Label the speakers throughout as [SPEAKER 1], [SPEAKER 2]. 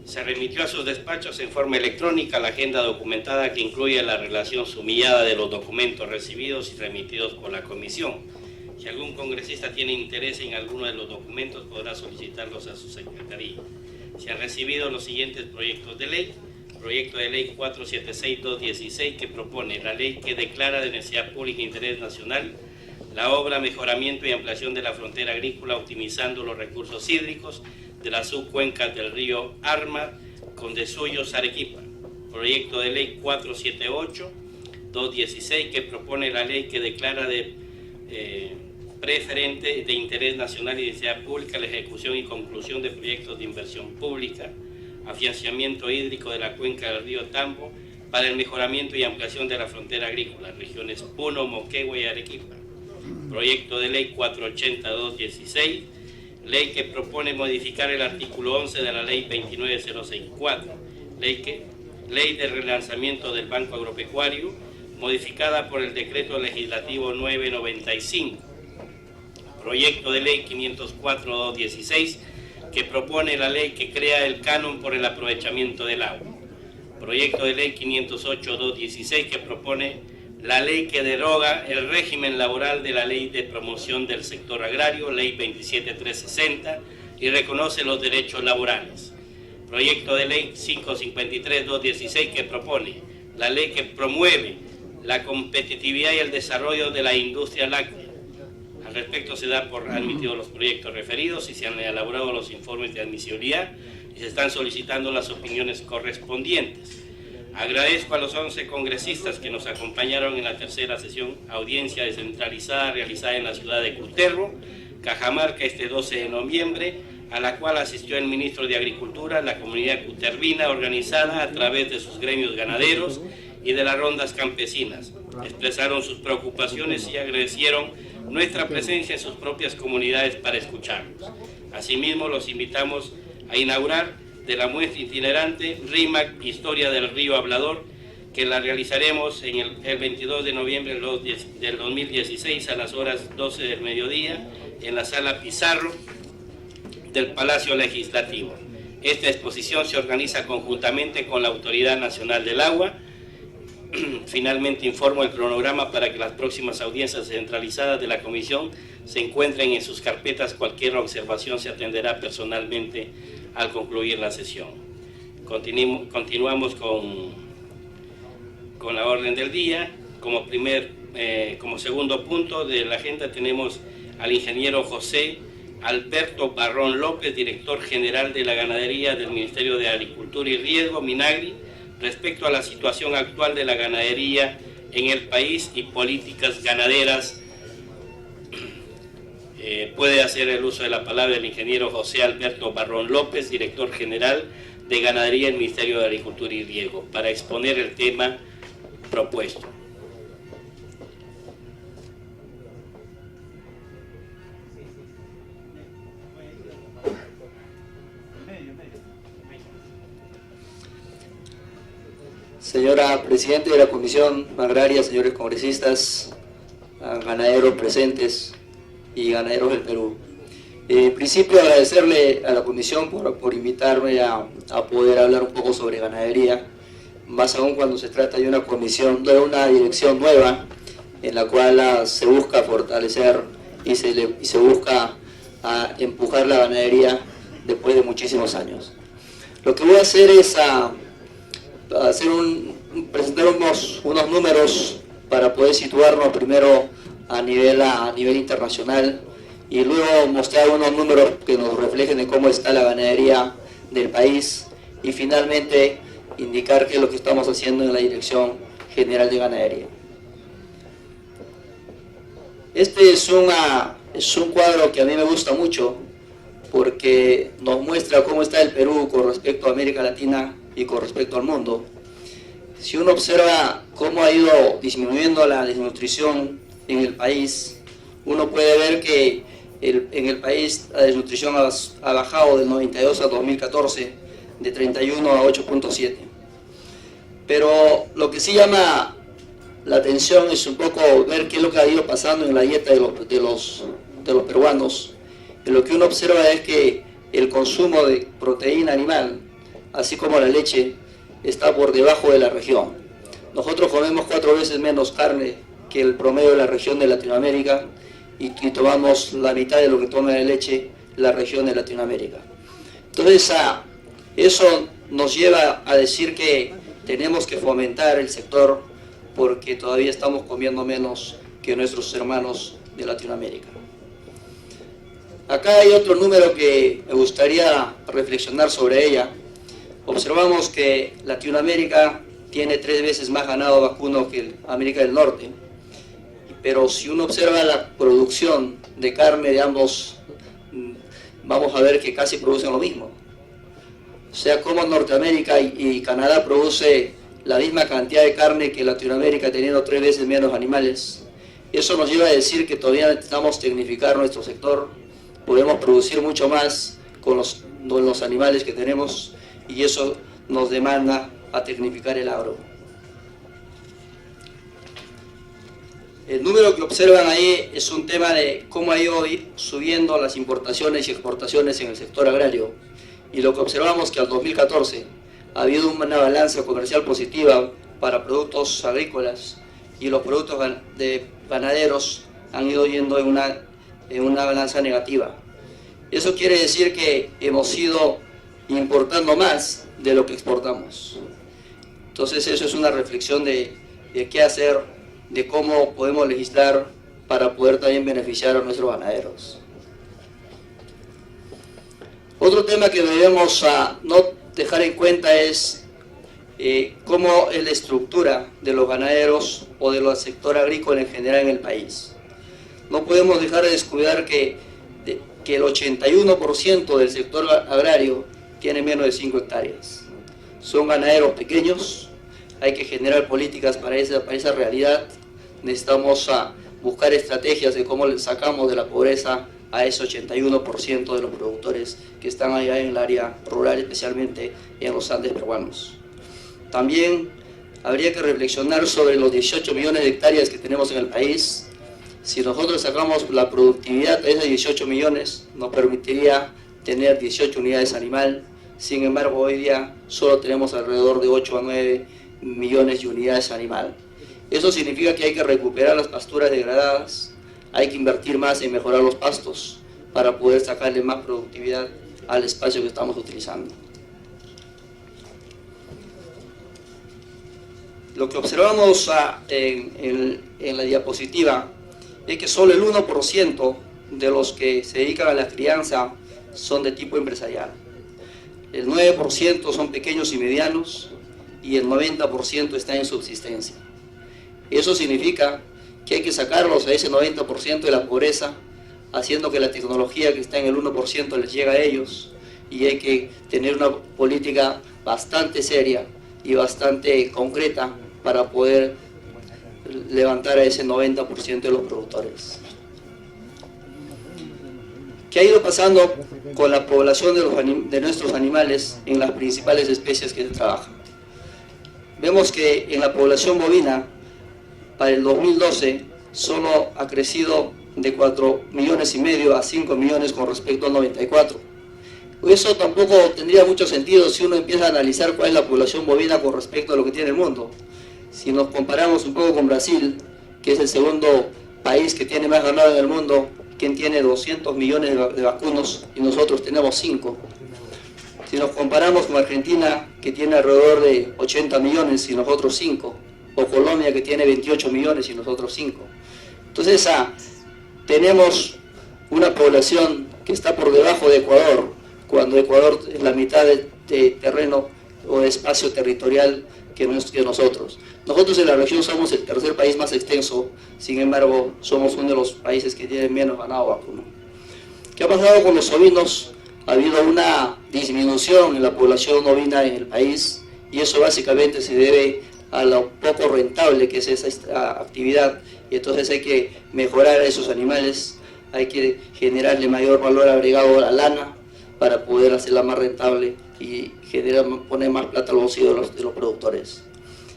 [SPEAKER 1] Se remitió a sus despachos en forma electrónica la agenda documentada que incluye la relación sumillada de los documentos recibidos y remitidos por la comisión. Si algún congresista tiene interés en alguno de los documentos, podrá solicitarlos a su secretaría. Se han recibido los siguientes proyectos de ley. Proyecto de ley 476-216 que propone la ley que declara de necesidad pública e interés nacional la obra mejoramiento y ampliación de la frontera agrícola optimizando los recursos hídricos de las subcuencas del río Arma, Condesuyos, Arequipa. Proyecto de ley 478-216 que propone la ley que declara de preferente de interés nacional y de necesidad pública la ejecución y conclusión de proyectos de inversión pública, afianzamiento hídrico de la cuenca del río Tambo para el mejoramiento y ampliación de la frontera agrícola, regiones Puno, Moquegua y Arequipa. Proyecto de ley 480-216, ley que propone modificar el artículo 11 de la ley 29064, ley de relanzamiento del Banco Agropecuario, modificada por el decreto legislativo 995. Proyecto de ley 504-216, que propone la ley que crea el canon por el aprovechamiento del agua. Proyecto de ley 508-216, que propone la ley que deroga el régimen laboral de la Ley de Promoción del Sector Agrario, Ley 27360, y reconoce los derechos laborales. Proyecto de ley 553-216, que propone la ley que promueve la competitividad y el desarrollo de la industria láctea. Al respecto se da por admitidos los proyectos referidos y se han elaborado los informes de admisibilidad y se están solicitando las opiniones correspondientes. Agradezco a los 11 congresistas que nos acompañaron en la tercera sesión audiencia descentralizada realizada en la ciudad de Cutervo, Cajamarca, este 12 de noviembre, a la cual asistió el ministro de Agricultura, la comunidad cutervina organizada a través de sus gremios ganaderos y de las rondas campesinas. Expresaron sus preocupaciones y agradecieron nuestra presencia en sus propias comunidades para escucharlos. Asimismo, los invitamos a inaugurar de la muestra itinerante RIMAC Historia del Río Hablador, que la realizaremos en el 22 de noviembre del 2016 a las horas 12 del mediodía en la sala Pizarro del Palacio Legislativo. Esta exposición se organiza conjuntamente con la Autoridad Nacional del Agua. Finalmente informo el cronograma para que las próximas audiencias centralizadas de la Comisión se encuentren en sus carpetas. Cualquier observación se atenderá personalmente al concluir la sesión. Continuamos con la orden del día. Como segundo punto de la agenda tenemos al ingeniero José Alberto Barrón López, director general de la ganadería del Ministerio de Agricultura y Riego, Minagri, respecto a la situación actual de la ganadería en el país y políticas ganaderas. Puede hacer el uso de la palabra el ingeniero José Alberto Barrón López, director general de Ganadería del Ministerio de Agricultura y Riego, para exponer el tema propuesto.
[SPEAKER 2] Señora Presidenta de la Comisión Agraria, señores congresistas, ganaderos presentes y ganaderos del Perú. En principio, agradecerle a la Comisión por invitarme a poder hablar un poco sobre ganadería, más aún cuando se trata de una comisión, de una dirección nueva, en la cual se busca fortalecer y se busca empujar la ganadería después de muchísimos años. Lo que voy a hacer es presentar unos números para poder situarnos primero a nivel internacional y luego mostrar unos números que nos reflejen de cómo está la ganadería del país y finalmente indicar qué es lo que estamos haciendo en la Dirección General de Ganadería. Este es un cuadro que a mí me gusta mucho porque nos muestra cómo está el Perú con respecto a América Latina y con respecto al mundo. Si uno observa cómo ha ido disminuyendo la desnutrición en el país, uno puede ver que en el país la desnutrición ha bajado del 92 a 2014 de 31 a 8.7. Pero lo que sí llama la atención es un poco ver qué es lo que ha ido pasando en la dieta de los peruanos. Y lo que uno observa es que el consumo de proteína animal así como la leche, está por debajo de la región. Nosotros comemos 4 veces menos carne que el promedio de la región de Latinoamérica y tomamos la mitad de lo que toma de leche la región de Latinoamérica. Entonces, eso nos lleva a decir que tenemos que fomentar el sector porque todavía estamos comiendo menos que nuestros hermanos de Latinoamérica. Acá hay otro número que me gustaría reflexionar sobre ella. Observamos que Latinoamérica tiene 3 veces más ganado vacuno que América del Norte, pero si uno observa la producción de carne de ambos, vamos a ver que casi producen lo mismo. O sea, como Norteamérica y Canadá produce la misma cantidad de carne que Latinoamérica, teniendo 3 veces menos animales. Eso nos lleva a decir que todavía necesitamos tecnificar nuestro sector, podemos producir mucho más con los animales que tenemos y eso nos demanda a tecnificar el agro. El número que observan ahí es un tema de cómo ha ido subiendo las importaciones y exportaciones en el sector agrario. Y lo que observamos que al 2014 ha habido una balanza comercial positiva para productos agrícolas y los productos de ganaderos han ido yendo en una balanza negativa. Eso quiere decir que hemos ido importando más de lo que exportamos. Entonces eso es una reflexión de qué hacer, de cómo podemos legislar para poder también beneficiar a nuestros ganaderos. Otro tema que debemos no dejar en cuenta es cómo es la estructura de los ganaderos o del sector agrícola en general en el país. No podemos dejar de descuidar que el 81% del sector agrario tiene menos de 5 hectáreas. Son ganaderos pequeños, hay que generar políticas para esa realidad. Necesitamos buscar estrategias de cómo le sacamos de la pobreza a ese 81% de los productores que están allá en el área rural, especialmente en los Andes peruanos. También habría que reflexionar sobre los 18 millones de hectáreas que tenemos en el país. Si nosotros sacamos la productividad de esos 18 millones, nos permitiría tener 18 unidades animal. Sin embargo, hoy día solo tenemos alrededor de 8 a 9 millones de unidades animal. Eso significa que hay que recuperar las pasturas degradadas, hay que invertir más en mejorar los pastos para poder sacarle más productividad al espacio que estamos utilizando. Lo que observamos en la diapositiva es que solo el 1% de los que se dedican a la crianza son de tipo empresarial. El 9% son pequeños y medianos y el 90% está en subsistencia. Eso significa que hay que sacarlos a ese 90% de la pobreza, haciendo que la tecnología que está en el 1% les llegue a ellos, y hay que tener una política bastante seria y bastante concreta para poder levantar a ese 90% de los productores. ¿Qué ha ido pasando con la población de nuestros animales en las principales especies que se trabajan? Vemos que en la población bovina, para el 2012, solo ha crecido de 4,5 millones a 5 millones con respecto al 94. Eso tampoco tendría mucho sentido si uno empieza a analizar cuál es la población bovina con respecto a lo que tiene el mundo. Si nos comparamos un poco con Brasil, que es el segundo país que tiene más ganado en el mundo, quien tiene 200 millones de vacunos y nosotros tenemos 5. Si nos comparamos con Argentina, que tiene alrededor de 80 millones y nosotros 5, o Colombia, que tiene 28 millones y nosotros 5. Entonces, tenemos una población que está por debajo de Ecuador, cuando Ecuador es la mitad de terreno o de espacio territorial que nosotros. Nosotros en la región somos el tercer país más extenso, sin embargo, somos uno de los países que tienen menos ganado vacuno. ¿Qué ha pasado con los ovinos? Ha habido una disminución en la población ovina en el país, y eso básicamente se debe a lo poco rentable que es esa actividad, y entonces hay que mejorar a esos animales, hay que generarle mayor valor agregado a la lana para poder hacerla más rentable y poner más plata al bolsillo de los productores.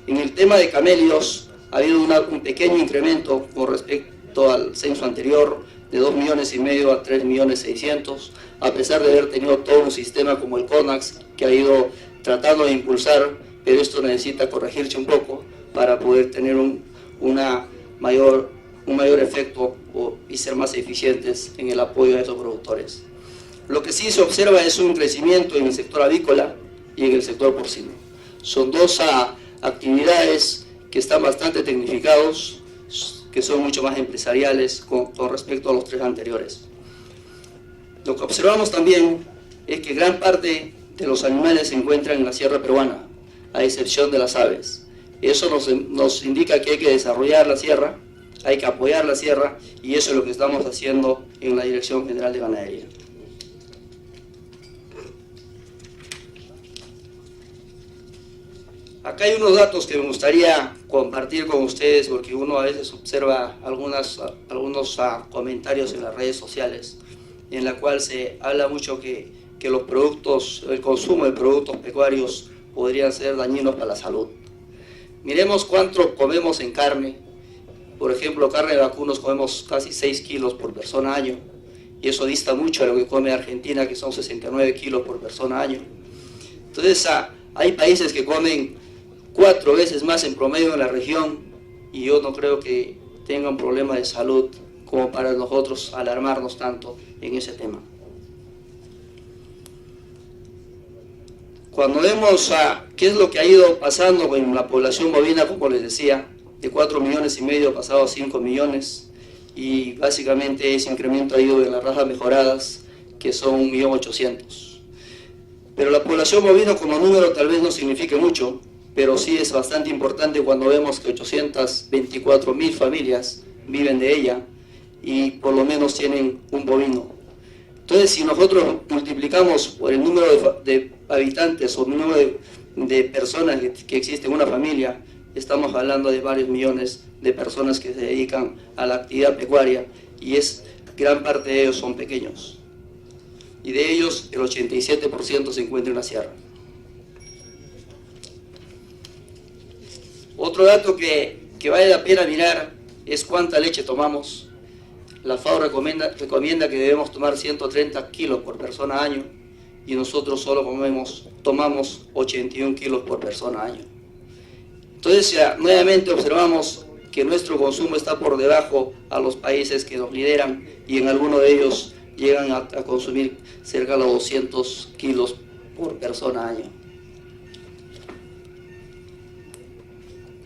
[SPEAKER 2] En el tema de camellos ha habido un pequeño incremento con respecto al censo anterior, de 2,5 millones a 3,6 millones, a pesar de haber tenido todo un sistema como el CONAX que ha ido tratando de impulsar, pero esto necesita corregirse un poco para poder tener un mayor efecto y ser más eficientes en el apoyo a esos productores. Lo que sí se observa es un crecimiento en el sector avícola y en el sector porcino. Son dos actividades que están bastante tecnificados, que son mucho más empresariales con respecto a los tres anteriores. Lo que observamos también es que gran parte de los animales se encuentran en la sierra peruana, a excepción de las aves. Eso nos indica que hay que desarrollar la sierra, hay que apoyar la sierra, y eso es lo que estamos haciendo en la Dirección General de Ganadería. Acá hay unos datos que me gustaría compartir con ustedes, porque uno a veces observa algunos comentarios en las redes sociales, en la cual se habla mucho que los productos, el consumo de productos pecuarios podrían ser dañinos para la salud. Miremos cuánto comemos en carne. Por ejemplo, carne de vacunos comemos casi 6 kilos por persona año, y eso dista mucho de lo que come Argentina, que son 69 kilos por persona año. Entonces, hay países que comen 4 veces más en promedio en la región, y yo no creo que tengan problema de salud como para nosotros alarmarnos tanto en ese tema. Cuando vemos qué es lo que ha ido pasando con la población bovina, como les decía, de 4,5 millones pasado a 5 millones, y básicamente ese incremento ha ido en las razas mejoradas, que son 1.800.000. Pero la población bovina como número tal vez no signifique mucho, pero sí es bastante importante cuando vemos que 824.000 familias viven de ella y por lo menos tienen un bovino. Entonces, si nosotros multiplicamos por el número de habitantes o el número de personas que existe en una familia, estamos hablando de varios millones de personas que se dedican a la actividad pecuaria, y gran parte de ellos son pequeños. Y de ellos, el 87% se encuentra en la sierra. Otro dato que vale la pena mirar es cuánta leche tomamos. La FAO recomienda que debemos tomar 130 kilos por persona año, y nosotros solo tomamos 81 kilos por persona año. Entonces, nuevamente observamos que nuestro consumo está por debajo a los países que nos lideran, y en algunos de ellos llegan a consumir cerca de los 200 kilos por persona año.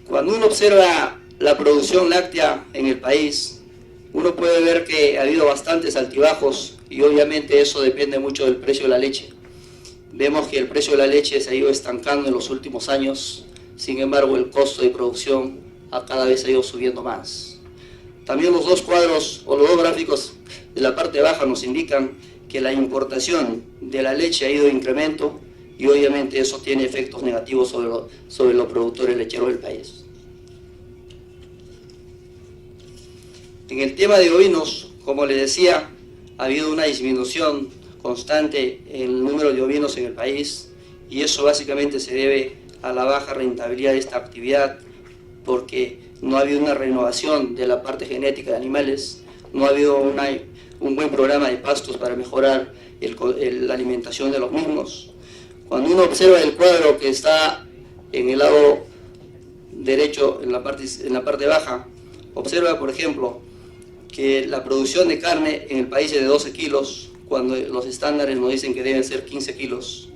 [SPEAKER 2] Cuando uno observa la producción láctea en el país, uno puede ver que ha habido bastantes altibajos, y obviamente eso depende mucho del precio de la leche. Vemos que el precio de la leche se ha ido estancando en los últimos años, sin embargo el costo de producción cada vez ha ido subiendo más. También los dos cuadros o los dos gráficos de la parte baja nos indican que la importación de la leche ha ido en incremento, y obviamente eso tiene efectos negativos sobre los productores lecheros del país. En el tema de ovinos, como les decía, ha habido una disminución constante en el número de ovinos en el país, y eso básicamente se debe a la baja rentabilidad de esta actividad, porque no ha habido una renovación de la parte genética de animales, no ha habido un buen programa de pastos para mejorar la alimentación de los mismos. Cuando uno observa el cuadro que está en el lado derecho, en la parte baja, observa, por ejemplo, que la producción de carne en el país es de 12 kilos, cuando los estándares nos dicen que deben ser 15 kilos.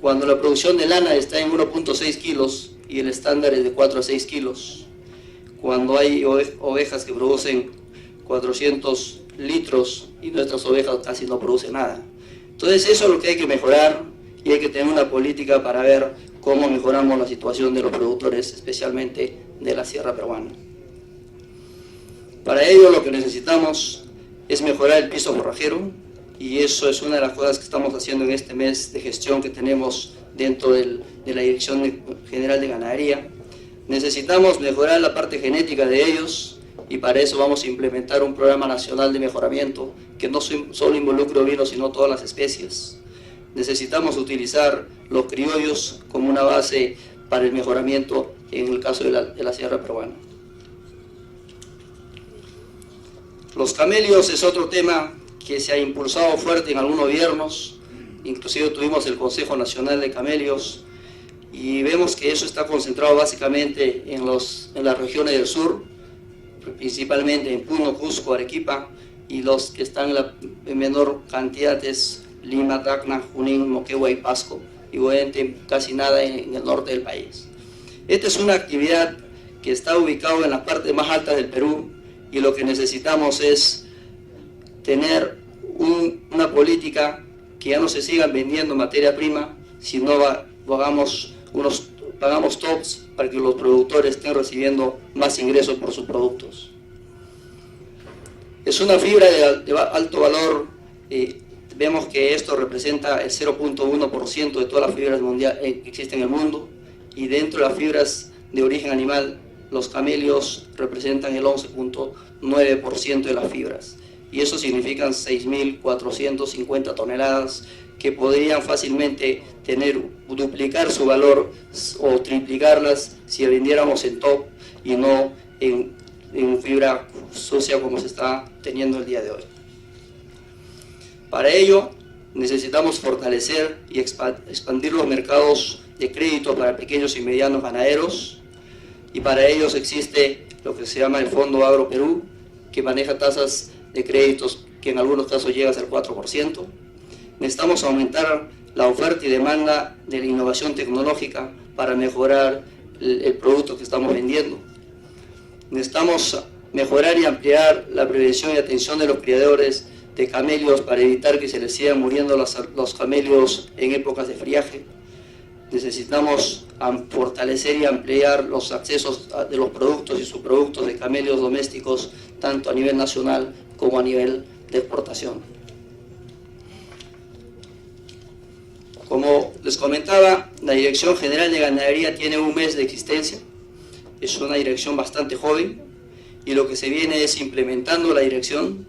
[SPEAKER 2] Cuando la producción de lana está en 1.6 kilos y el estándar es de 4 a 6 kilos. Cuando hay ovejas que producen 400 litros y nuestras ovejas casi no producen nada. Entonces eso es lo que hay que mejorar, y hay que tener una política para ver cómo mejoramos la situación de los productores, especialmente de la sierra peruana. Para ello lo que necesitamos es mejorar el piso forrajero, y eso es una de las cosas que estamos haciendo en este mes de gestión que tenemos dentro de la Dirección General de Ganadería. Necesitamos mejorar la parte genética de ellos, y para eso vamos a implementar un programa nacional de mejoramiento que no solo involucre ovinos, sino todas las especies. Necesitamos utilizar los criollos como una base para el mejoramiento en el caso de la sierra peruana. Los camelios es otro tema que se ha impulsado fuerte en algunos gobiernos, inclusive tuvimos el Consejo Nacional de Camelios, y vemos que eso está concentrado básicamente en las regiones del sur, principalmente en Puno, Cusco, Arequipa, y los que están en menor cantidad es Lima, Tacna, Junín, Moquegua y Pasco, y obviamente casi nada en el norte del país. Esta es una actividad que está ubicada en la parte más alta del Perú, y lo que necesitamos es tener una política que ya no se sigan vendiendo materia prima, sino pagamos tops para que los productores estén recibiendo más ingresos por sus productos. Es una fibra de alto valor, vemos que esto representa el 0.1% de todas las fibras mundiales que existen en el mundo, y dentro de las fibras de origen animal, los camelios representan el 11.9% de las fibras, y eso significan 6.450 toneladas que podrían fácilmente duplicar su valor o triplicarlas si vendiéramos en top y no en fibra sucia como se está teniendo el día de hoy. Para ello necesitamos fortalecer y expandir los mercados de crédito para pequeños y medianos ganaderos, y para ellos existe lo que se llama el Fondo Agro Perú, que maneja tasas de créditos que en algunos casos llegan al 4%. Necesitamos aumentar la oferta y demanda de la innovación tecnológica para mejorar el producto que estamos vendiendo. Necesitamos mejorar y ampliar la prevención y atención de los criadores de camelios para evitar que se les sigan muriendo los camelios en épocas de friaje. Necesitamos fortalecer y ampliar los accesos de los productos y subproductos de camelios domésticos, tanto a nivel nacional como a nivel de exportación. Como les comentaba, la Dirección General de Ganadería tiene un mes de existencia, es una dirección bastante joven, y lo que se viene es implementando la dirección.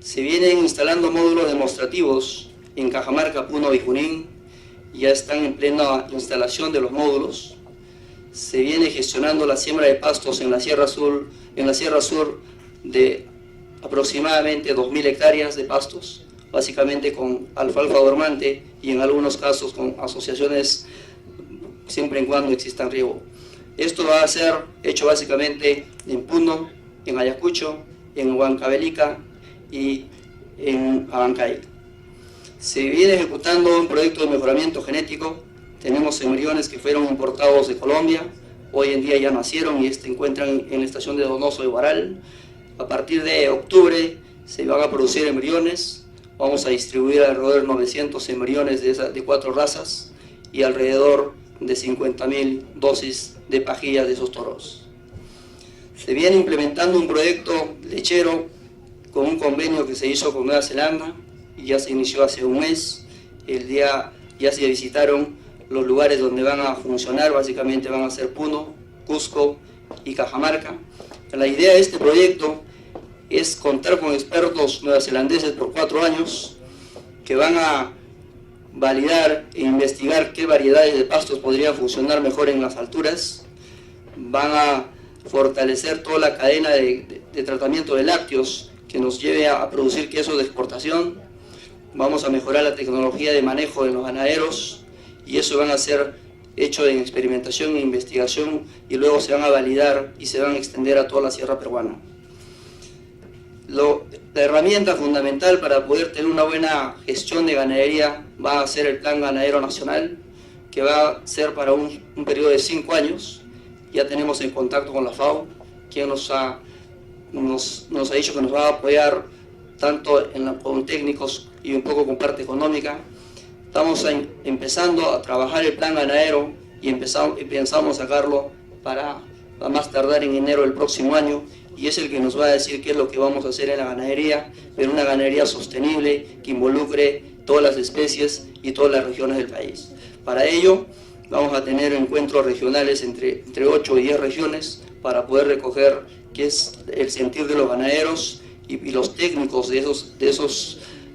[SPEAKER 2] Se vienen instalando módulos demostrativos en Cajamarca, Puno y Junín, ya están en plena instalación de los módulos. Se viene gestionando la siembra de pastos en la Sierra Sur de aproximadamente 2.000 hectáreas de pastos, básicamente con alfalfa dormante y en algunos casos con asociaciones, siempre y cuando existan riego. Esto va a ser hecho básicamente en Puno, en Ayacucho, en Huancavelica y en Abancay. Se viene ejecutando un proyecto de mejoramiento genético. Tenemos embriones que fueron importados de Colombia, hoy en día ya nacieron y se encuentran en la estación de Donoso de Huaral. A partir de octubre se van a producir embriones. Vamos a distribuir alrededor de 900 embriones de 4 razas y alrededor de 50.000 dosis de pajillas de esos toros. Se viene implementando un proyecto lechero con un convenio que se hizo con Nueva Zelanda y ya se inició hace un mes. Ya se visitaron los lugares donde van a funcionar, básicamente van a ser Puno, Cusco y Cajamarca. La idea de este proyecto es contar con expertos neozelandeses por 4 años que van a validar e investigar qué variedades de pastos podrían funcionar mejor en las alturas. Van a fortalecer toda la cadena de tratamiento de lácteos que nos lleve a producir queso de exportación. Vamos a mejorar la tecnología de manejo de los ganaderos y eso van a ser hecho en experimentación e investigación y luego se van a validar y se van a extender a toda la sierra peruana. La herramienta fundamental para poder tener una buena gestión de ganadería va a ser el Plan Ganadero Nacional, que va a ser para un periodo de 5 años. Ya tenemos en contacto con la FAO, quien nos ha dicho que nos va a apoyar tanto con técnicos y un poco con parte económica. Estamos empezando a trabajar el plan ganadero y pensamos sacarlo para más tardar en enero del próximo año, y es el que nos va a decir qué es lo que vamos a hacer en la ganadería, pero una ganadería sostenible que involucre todas las especies y todas las regiones del país. Para ello vamos a tener encuentros regionales entre 8 y 10 regiones para poder recoger qué es el sentir de los ganaderos, y los técnicos de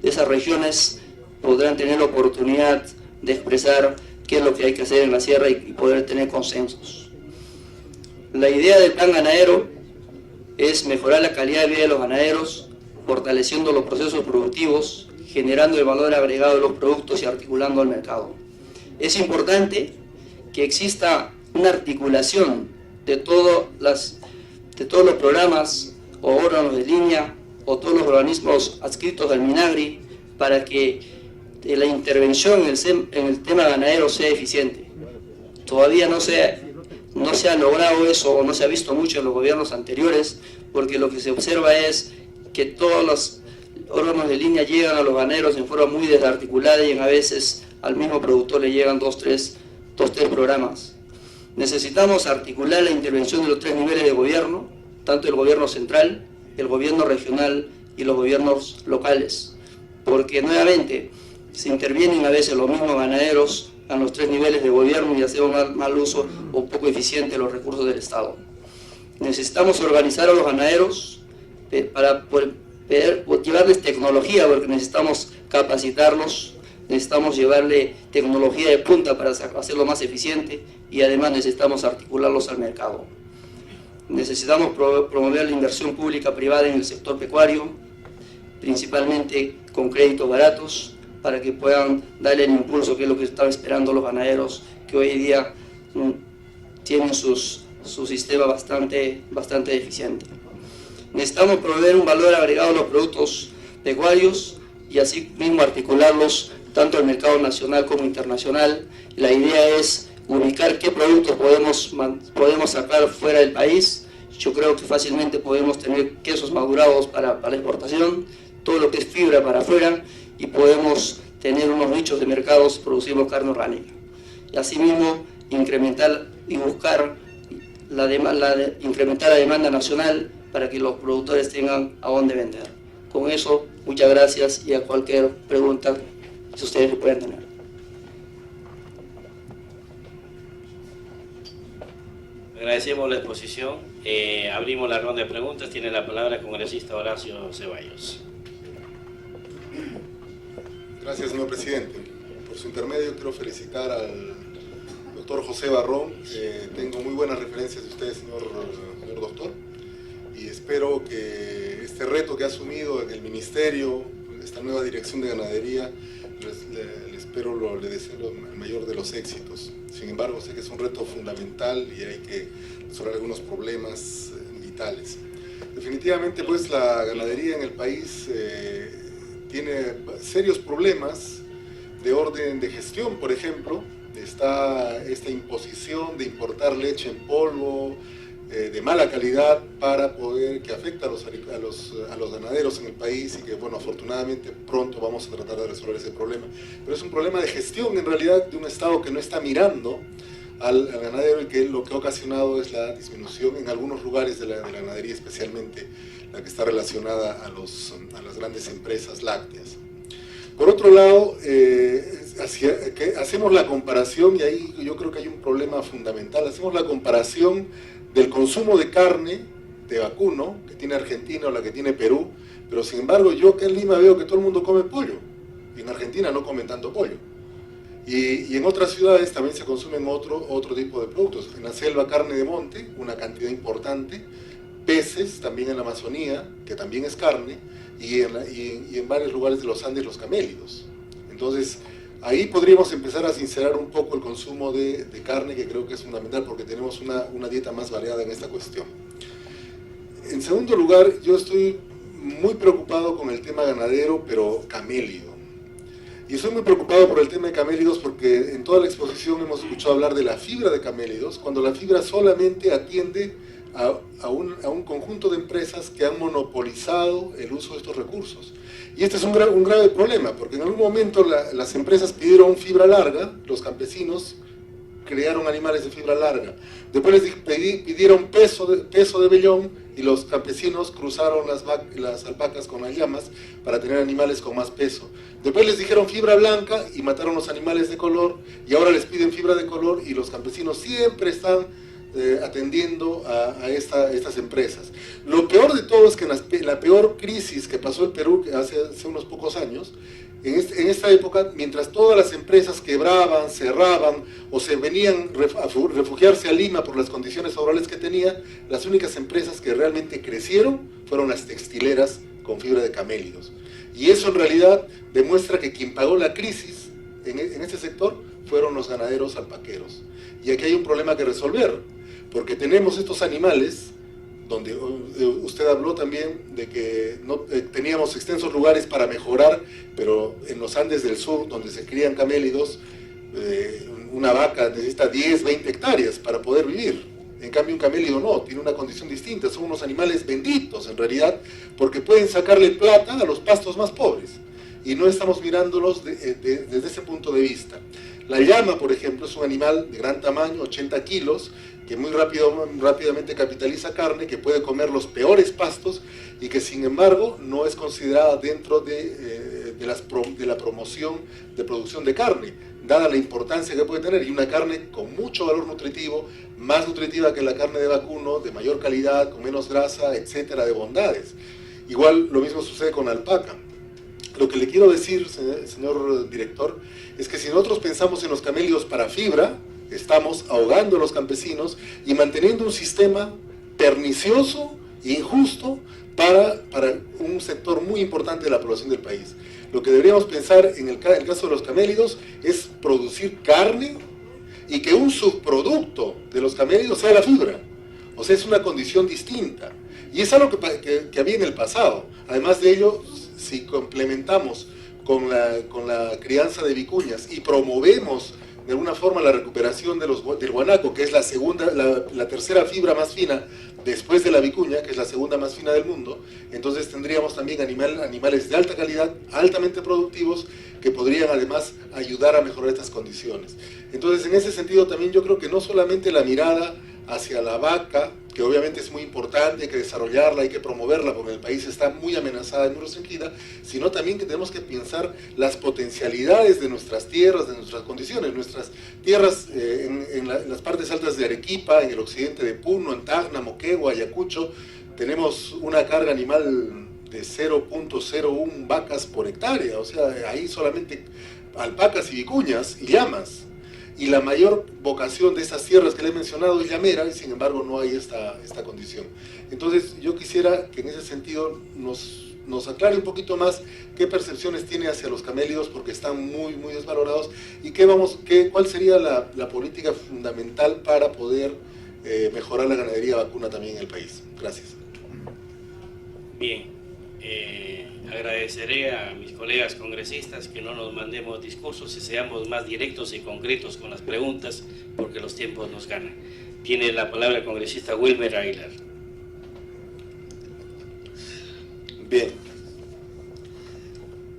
[SPEAKER 2] esas regiones podrán tener la oportunidad de expresar qué es lo que hay que hacer en la sierra y poder tener consensos. La idea del plan ganadero es mejorar la calidad de vida de los ganaderos, fortaleciendo los procesos productivos, generando el valor agregado de los productos y articulando el mercado. Es importante que que exista una articulación de todos los programas o órganos de línea o todos los organismos adscritos al MINAGRI para que la intervención en el tema ganadero sea eficiente. Todavía no se ha logrado eso, o no se ha visto mucho en los gobiernos anteriores, porque lo que se observa es que todos los órganos de línea llegan a los ganaderos en forma muy desarticulada y a veces al mismo productor le llegan dos, tres programas. Necesitamos articular la intervención de los 3 niveles de gobierno, tanto el gobierno central, el gobierno regional y los gobiernos locales, porque nuevamente se intervienen a veces los mismos ganaderos a los 3 niveles de gobierno y hacemos mal uso o poco eficiente de los recursos del Estado. Necesitamos organizar a los ganaderos para poder llevarles tecnología, porque necesitamos capacitarlos, necesitamos llevarle tecnología de punta para hacerlo más eficiente y además necesitamos articularlos al mercado. Necesitamos promover la inversión pública privada en el sector pecuario, principalmente con créditos baratos, para que puedan darle el impulso que es lo que están esperando los ganaderos, que hoy día tienen su sistema bastante deficiente. Necesitamos proveer un valor agregado a los productos pecuarios y así mismo articularlos tanto al mercado nacional como internacional. La idea es ubicar qué productos podemos sacar fuera del país. Yo creo que fácilmente podemos tener quesos madurados para la exportación, todo lo que es fibra para afuera, y podemos tener unos nichos de mercados, producimos carne orgánica. Y asimismo incrementar y buscar incrementar la demanda nacional para que los productores tengan a dónde vender. Con eso, muchas gracias y a cualquier pregunta que ustedes puedan tener.
[SPEAKER 1] Agradecemos la exposición. Abrimos la ronda de preguntas. Tiene la palabra el congresista Horacio Ceballos.
[SPEAKER 3] Gracias, señor presidente. Por su intermedio quiero felicitar al doctor José Barrón. Tengo muy buenas referencias de usted, señor doctor, y espero que este reto que ha asumido en el ministerio, esta nueva dirección de ganadería, le deseo el mayor de los éxitos. Sin embargo, sé que es un reto fundamental y hay que resolver algunos problemas vitales. Definitivamente, pues, la ganadería en el país tiene serios problemas de orden de gestión. Por ejemplo, está esta imposición de importar leche en polvo de mala calidad que afecta a los ganaderos en el país y que, bueno, afortunadamente pronto vamos a tratar de resolver ese problema. Pero es un problema de gestión, en realidad, de un Estado que no está mirando al ganadero y que lo que ha ocasionado es la disminución en algunos lugares de la ganadería, especialmente la que está relacionada a las grandes empresas lácteas. Por otro lado, hacemos la comparación, y ahí yo creo que hay un problema fundamental, hacemos la comparación del consumo de carne de vacuno que tiene Argentina o la que tiene Perú, pero sin embargo yo acá en Lima veo que todo el mundo come pollo, y en Argentina no comen tanto pollo. Y en otras ciudades también se consumen otro tipo de productos. En la selva, carne de monte, una cantidad importante, peces también en la Amazonía, que también es carne, y en varios lugares de los Andes los camélidos. Entonces, ahí podríamos empezar a sincerar un poco el consumo de carne, que creo que es fundamental porque tenemos una dieta más variada en esta cuestión. En segundo lugar, yo estoy muy preocupado con el tema ganadero, pero camélido. Y estoy muy preocupado por el tema de camélidos porque en toda la exposición hemos escuchado hablar de la fibra de camélidos, cuando la fibra solamente atiende a un conjunto de empresas que han monopolizado el uso de estos recursos. Y este es un grave problema, porque en algún momento las empresas pidieron fibra larga, los campesinos crearon animales de fibra larga. Después les pidieron peso de vellón y los campesinos cruzaron las alpacas con las llamas para tener animales con más peso. Después les dijeron fibra blanca y mataron los animales de color, y ahora les piden fibra de color y los campesinos siempre están atendiendo a estas empresas. Lo peor de todo es que en la peor crisis que pasó el Perú hace unos pocos años, en esta época, mientras todas las empresas quebraban, cerraban o se venían a refugiarse a Lima por las condiciones favorables que tenía, las únicas empresas que realmente crecieron fueron las textileras con fibra de camélidos. Y eso en realidad demuestra que quien pagó la crisis en este sector fueron los ganaderos alpaqueros. Y aquí hay un problema que resolver, porque tenemos estos animales, donde usted habló también de que no, teníamos extensos lugares para mejorar, pero en los Andes del sur, donde se crían camélidos, una vaca necesita 10, 20 hectáreas para poder vivir. En cambio un camélido no, tiene una condición distinta, son unos animales benditos en realidad, porque pueden sacarle plata a los pastos más pobres, y no estamos mirándolos desde ese punto de vista. La llama, por ejemplo, es un animal de gran tamaño, 80 kilos, que muy rápidamente capitaliza carne, que puede comer los peores pastos y que sin embargo no es considerada dentro de la promoción de producción de carne, dada la importancia que puede tener, y una carne con mucho valor nutritivo, más nutritiva que la carne de vacuno, de mayor calidad, con menos grasa, etcétera, de bondades. Igual lo mismo sucede con la alpaca. Lo que le quiero decir, señor director, es que si nosotros pensamos en los camélidos para fibra, estamos ahogando a los campesinos y manteniendo un sistema pernicioso e injusto para un sector muy importante de la población del país. Lo que deberíamos pensar en el caso de los camélidos es producir carne y que un subproducto de los camélidos sea la fibra. O sea, es una condición distinta. Y es algo que había en el pasado. Además de ello, si complementamos con la crianza de vicuñas y promovemos de alguna forma la recuperación del guanaco, que es la tercera fibra más fina después de la vicuña, que es la segunda más fina del mundo, entonces tendríamos también animales de alta calidad, altamente productivos, que podrían además ayudar a mejorar estas condiciones. Entonces, en ese sentido también yo creo que no solamente la mirada hacia la vaca, que obviamente es muy importante, hay que desarrollarla, hay que promoverla, porque el país está muy amenazada y muy restringida, sino también que tenemos que pensar las potencialidades de nuestras tierras, de nuestras condiciones. Nuestras tierras en las partes altas de Arequipa, en el occidente de Puno, en Tacna, Moquegua, Ayacucho, tenemos una carga animal de 0.01 vacas por hectárea, o sea, ahí solamente alpacas y vicuñas y llamas. Y la mayor vocación de estas tierras que le he mencionado es llamera, y sin embargo no hay esta condición. Entonces yo quisiera que en ese sentido nos aclare un poquito más qué percepciones tiene hacia los camélidos, porque están muy desvalorados, y cuál sería la política fundamental para poder mejorar la ganadería vacuna también en el país. Gracias.
[SPEAKER 1] Bien, agradeceré a mis colegas congresistas que no nos mandemos discursos y seamos más directos y concretos con las preguntas, porque los tiempos nos ganan. Tiene la palabra el congresista Wilmer Aguilar.
[SPEAKER 4] Bien,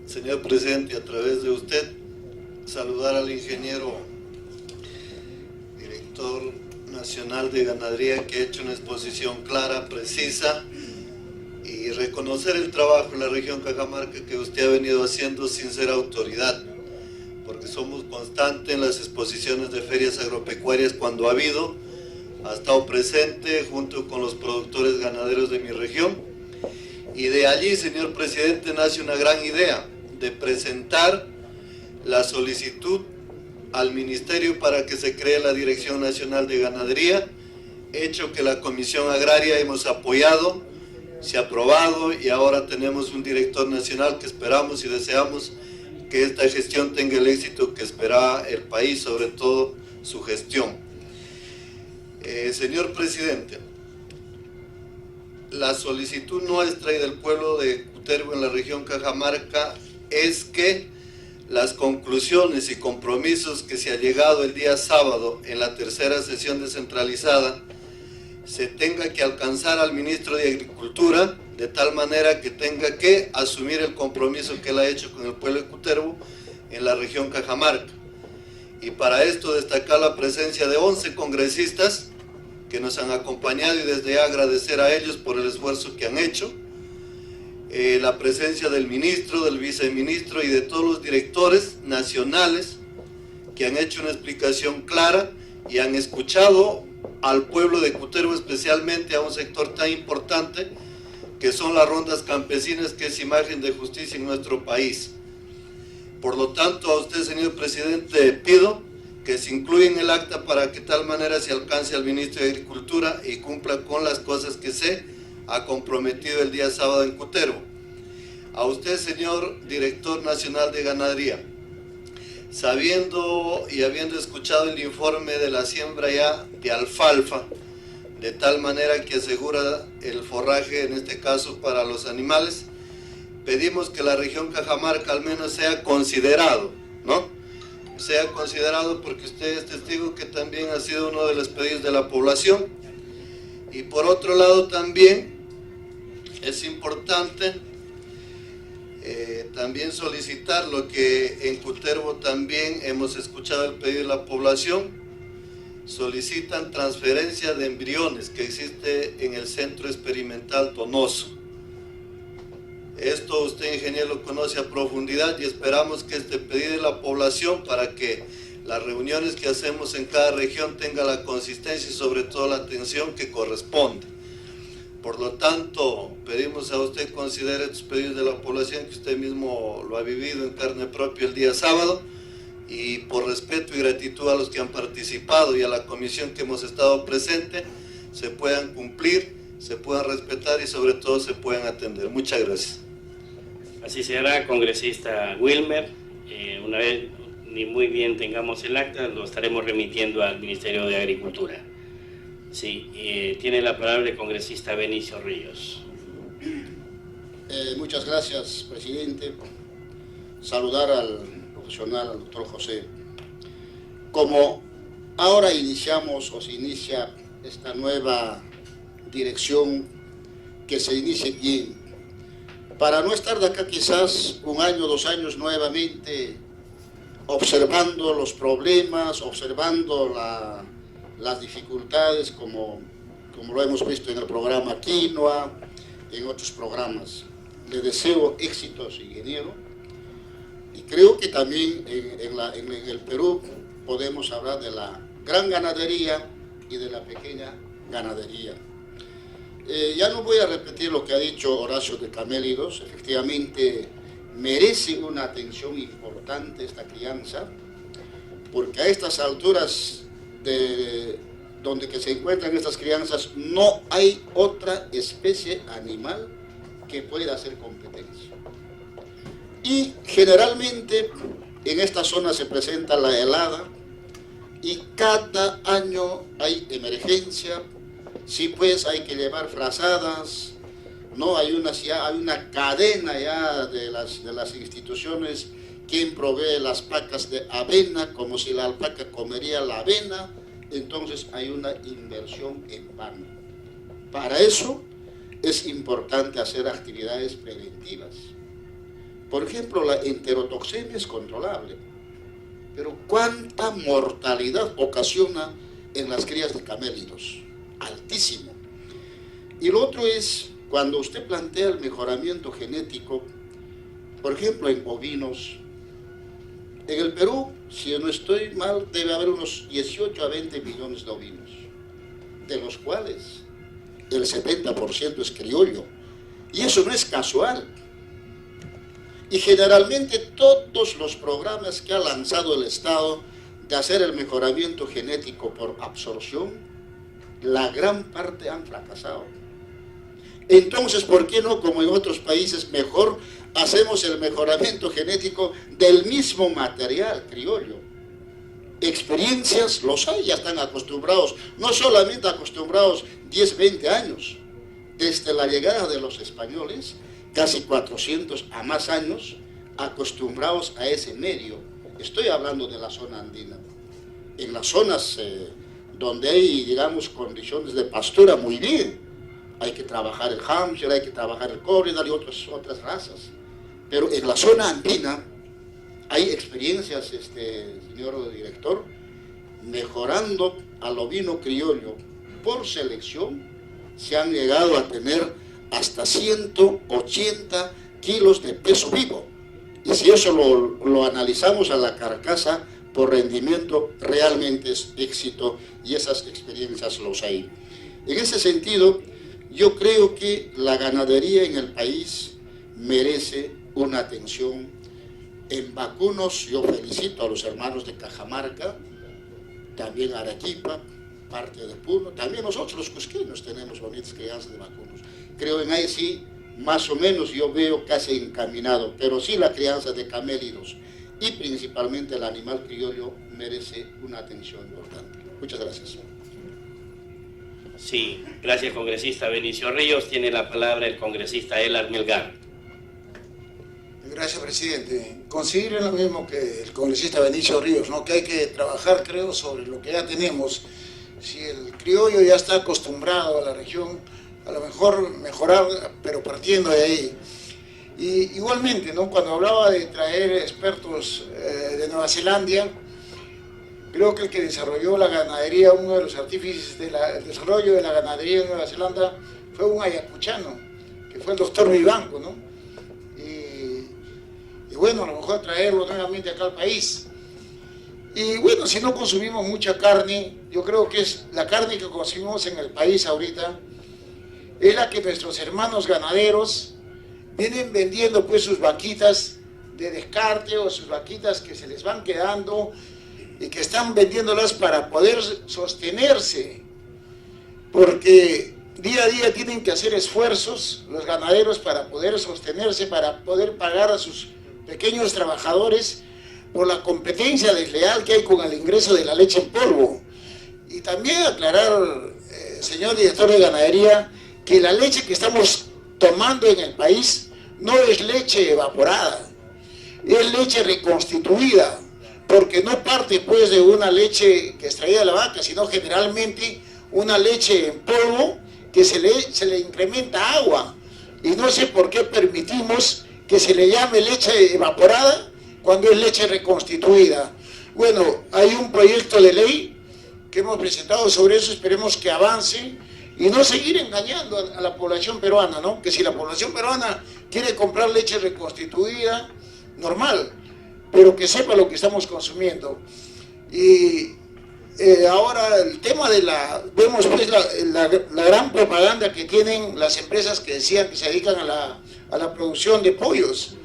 [SPEAKER 4] señor presidente, a través de usted, saludar al ingeniero director nacional de ganadería, que ha hecho una exposición clara, precisa, y reconocer el trabajo en la región Cajamarca que usted ha venido haciendo sin ser autoridad, porque somos constantes en las exposiciones de ferias agropecuarias cuando ha habido, ha estado presente junto con los productores ganaderos de mi región, y de allí, señor presidente, nace una gran idea de presentar la solicitud al Ministerio para que se cree la Dirección Nacional de Ganadería, hecho que la Comisión Agraria hemos apoyado, se ha aprobado, y ahora tenemos un director nacional que esperamos y deseamos que esta gestión tenga el éxito que esperaba el país, sobre todo su gestión. Señor presidente, la solicitud nuestra y del pueblo de Cutervo en la región Cajamarca es que las conclusiones y compromisos que se ha llegado el día sábado en la tercera sesión descentralizada se tenga que alcanzar al ministro de Agricultura, de tal manera que tenga que asumir el compromiso que él ha hecho con el pueblo de Cutervo en la región Cajamarca. Y para esto destacar la presencia de 11 congresistas que nos han acompañado, y desde ya agradecer a ellos por el esfuerzo que han hecho, la presencia del ministro, del viceministro y de todos los directores nacionales que han hecho una explicación clara y han escuchado al pueblo de Cutervo, especialmente a un sector tan importante que son las rondas campesinas, que es imagen de justicia en nuestro país. Por lo tanto, a usted, señor presidente, pido que se incluya en el acta para que de tal manera se alcance al ministro de Agricultura y cumpla con las cosas que se ha comprometido el día sábado en Cutervo. A usted, señor director nacional de ganadería, sabiendo y habiendo escuchado el informe de la siembra ya de alfalfa, de tal manera que asegura el forraje, en este caso para los animales, pedimos que la región Cajamarca al menos sea considerado, ¿no? Sea considerado porque usted es testigo que también ha sido uno de los pedidos de la población. Y por otro lado también es importante también solicitar lo que en Cutervo también hemos escuchado el pedido de la población. Solicitan transferencia de embriones que existe en el Centro Experimental Donoso. Esto usted, ingeniero, lo conoce a profundidad y esperamos que este pedido de la población para que las reuniones que hacemos en cada región tengan la consistencia y sobre todo la atención que corresponde. Por lo tanto, pedimos a usted considere estos pedidos de la población que usted mismo lo ha vivido en carne propia el día sábado, y por respeto y gratitud a los que han participado y a la comisión que hemos estado presente, se puedan cumplir, se puedan respetar y sobre todo se puedan atender. Muchas gracias.
[SPEAKER 1] Así será, congresista Wilmer. Una vez ni muy bien tengamos el acta, lo estaremos remitiendo al Ministerio de Agricultura. Sí, tiene la palabra el congresista Benicio Ríos.
[SPEAKER 5] Muchas gracias, presidente. Saludar al profesional, al doctor José. Como ahora iniciamos o se inicia esta nueva dirección, que se inicie bien, para no estar de acá quizás 1 año, 2 años nuevamente observando los problemas, observando las dificultades como lo hemos visto en el programa Quinoa, en otros programas. Le deseo éxitos, ingeniero, y creo que también en el Perú podemos hablar de la gran ganadería y de la pequeña ganadería. Ya no voy a repetir lo que ha dicho Horacio de Camélidos. Efectivamente merece una atención importante esta crianza, porque a estas alturas donde que se encuentran estas crianzas no hay otra especie animal que pueda hacer competencia. Y generalmente en esta zona se presenta la helada y cada año hay emergencia. Sí, pues hay que llevar frazadas, ¿no? Hay una cadena ya de las instituciones, quien provee las pacas de avena, como si la alpaca comería la avena, entonces hay una inversión en vano. Para eso es importante hacer actividades preventivas. Por ejemplo, la enterotoxemia es controlable, pero ¿cuánta mortalidad ocasiona en las crías de camélidos? Altísimo. Y lo otro es, cuando usted plantea el mejoramiento genético, por ejemplo en ovinos, en el Perú, si no estoy mal, debe haber unos 18 a 20 millones de ovinos, de los cuales el 70% es criollo. Y eso no es casual. Y generalmente todos los programas que ha lanzado el Estado de hacer el mejoramiento genético por absorción, la gran parte han fracasado. Entonces, ¿por qué no, como en otros países, mejor hacemos el mejoramiento genético del mismo material criollo? Experiencias los hay, ya están acostumbrados, no solamente acostumbrados 10, 20 años, desde la llegada de los españoles, casi 400 a más años, acostumbrados a ese medio. Estoy hablando de la zona andina. En las zonas donde hay, digamos, condiciones de pastura, muy bien. Hay que trabajar el Hampshire, hay que trabajar el Corridor y otras razas. Pero en la zona andina hay experiencias, señor director, mejorando al ovino criollo por selección. Se han llegado a tener hasta 180 kilos de peso vivo. Y si eso lo analizamos a la carcasa por rendimiento, realmente es éxito, y esas experiencias los hay. En ese sentido, yo creo que la ganadería en el país merece una atención. En vacunos, yo felicito a los hermanos de Cajamarca, también Arequipa, parte de Puno, también nosotros los cusqueños tenemos bonitas crianzas de vacunos. Creo en ahí sí, más o menos yo veo casi encaminado, pero sí la crianza de camélidos y principalmente el animal criollo merece una atención importante. Muchas gracias.
[SPEAKER 1] Sí, gracias, congresista Benicio Ríos. Tiene la palabra el congresista Elar Melgar.
[SPEAKER 6] Gracias, presidente. Considero lo mismo que el congresista Benicio Ríos, ¿no? Que hay que trabajar, creo, sobre lo que ya tenemos. Si el criollo ya está acostumbrado a la región, a lo mejor mejorar, pero partiendo de ahí. Y igualmente, ¿no? Cuando hablaba de traer expertos de Nueva Zelanda, creo que el que desarrolló la ganadería, uno de los artífices del desarrollo de la ganadería en Nueva Zelanda, fue un ayacuchano, que fue el doctor Vivanco, ¿no? Y bueno, a lo mejor traerlo nuevamente acá al país. Y bueno, si no consumimos mucha carne, yo creo que es la carne que consumimos en el país ahorita, es la que nuestros hermanos ganaderos vienen vendiendo pues sus vaquitas de descarte o sus vaquitas que se les van quedando y que están vendiéndolas para poder sostenerse, porque día a día tienen que hacer esfuerzos los ganaderos para poder sostenerse, para poder pagar a sus pequeños trabajadores por la competencia desleal que hay con el ingreso de la leche en polvo. Y también aclarar, señor director de ganadería, que la leche que estamos tomando en el país no es leche evaporada, es leche reconstituida, porque no parte pues de una leche que extraída de la vaca, sino generalmente una leche en polvo que se le incrementa agua. Y no sé por qué permitimos que se le llame leche evaporada cuando es leche reconstituida. Bueno, hay un proyecto de ley que hemos presentado sobre eso, esperemos que avance y no seguir engañando a la población peruana, ¿no? Que si la población peruana quiere comprar leche reconstituida, normal, pero que sepa lo que estamos consumiendo. Y ahora el tema de vemos pues la gran propaganda que tienen las empresas que decían que se dedican a la producción de pollos,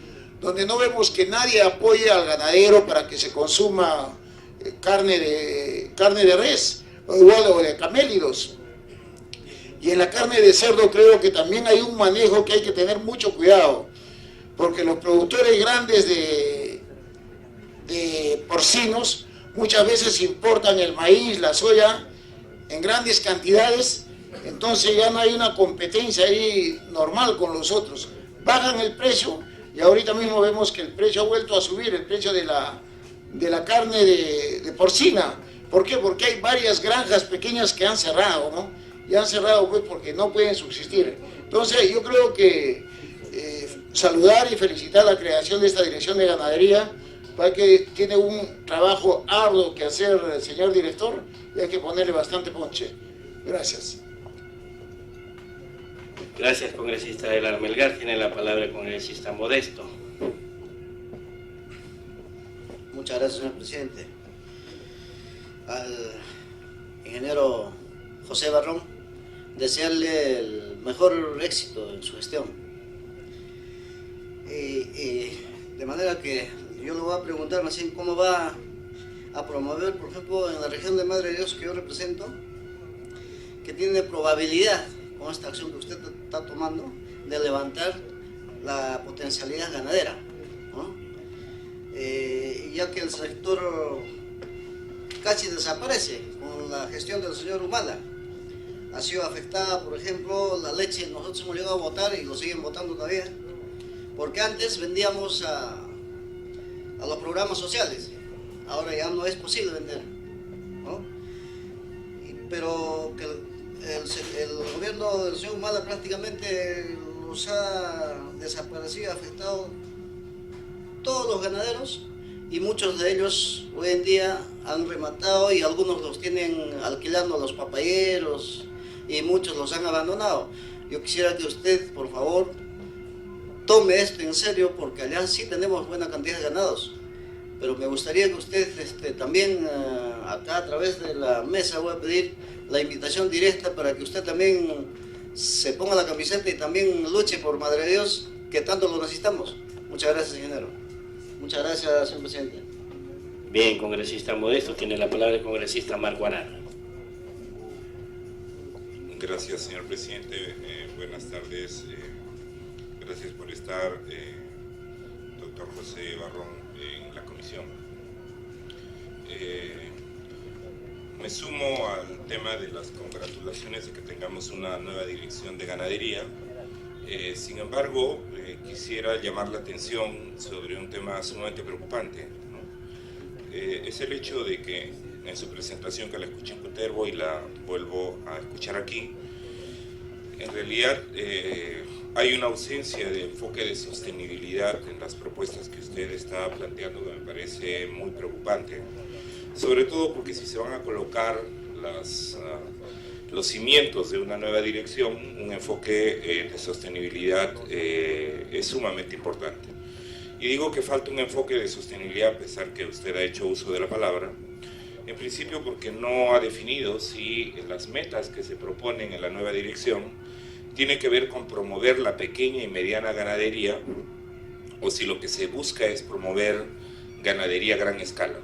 [SPEAKER 6] donde no vemos que nadie apoye al ganadero para que se consuma carne de res, o igual o de camélidos. Y en la carne de cerdo creo que también hay un manejo que hay que tener mucho cuidado, porque los productores grandes de porcinos muchas veces importan el maíz, la soya en grandes cantidades, entonces ya no hay una competencia ahí normal con los otros. Bajan el precio y ahorita mismo vemos que el precio ha vuelto a subir, el precio de la carne de porcina. ¿Por qué? Porque hay varias granjas pequeñas que han cerrado, ¿no? Y han cerrado pues porque no pueden subsistir. Entonces yo creo que saludar y felicitar la creación de esta dirección de ganadería, para que tiene un trabajo arduo que hacer el señor director y hay que ponerle bastante ponche. Gracias.
[SPEAKER 1] Gracias, congresista Elar Melgar. Tiene la palabra el congresista Modesto.
[SPEAKER 7] Muchas gracias, señor presidente. Al ingeniero José Barrón, desearle el mejor éxito en su gestión. De manera que yo le voy a preguntar más bien cómo va a promover, por ejemplo, en la región de Madre de Dios que yo represento, que tiene probabilidad, con esta acción que usted está tomando, de levantar la potencialidad ganadera, ¿no? Ya que el sector casi desaparece con la gestión del señor Humala. Ha sido afectada, por ejemplo, la leche, nosotros hemos llegado a votar y lo siguen votando todavía, porque antes vendíamos a los programas sociales, ahora ya no es posible vender, ¿no? Pero que el gobierno del señor Humala prácticamente los ha desaparecido, ha afectado todos los ganaderos y muchos de ellos hoy en día han rematado y algunos los tienen alquilando a los papayeros y muchos los han abandonado. Yo quisiera que usted, por favor, tome esto en serio, porque allá sí tenemos buena cantidad de ganados, pero me gustaría que usted también acá a través de la mesa voy a pedir la invitación directa para que usted también se ponga la camiseta y también luche por Madre de Dios, que tanto lo necesitamos. Muchas gracias, ingeniero. Muchas gracias, señor presidente.
[SPEAKER 1] Bien, congresista Modesto, tiene la palabra el congresista Marco Arana.
[SPEAKER 8] Gracias, señor presidente. Buenas tardes. Gracias por estar, doctor José Barrón, en la comisión comisión. Me sumo al tema de las congratulaciones de que tengamos una nueva dirección de ganadería. Sin embargo, quisiera llamar la atención sobre un tema sumamente preocupante, ¿no? Es el hecho de que en su presentación, que la escuché en Cutervo y la vuelvo a escuchar aquí, en realidad hay una ausencia de enfoque de sostenibilidad en las propuestas que usted está planteando, que me parece muy preocupante, sobre todo porque si se van a colocar los cimientos de una nueva dirección, un enfoque de sostenibilidad es sumamente importante. Y digo que falta un enfoque de sostenibilidad, a pesar que usted ha hecho uso de la palabra, en principio porque no ha definido si las metas que se proponen en la nueva dirección tienen que ver con promover la pequeña y mediana ganadería, o si lo que se busca es promover ganadería a gran escala.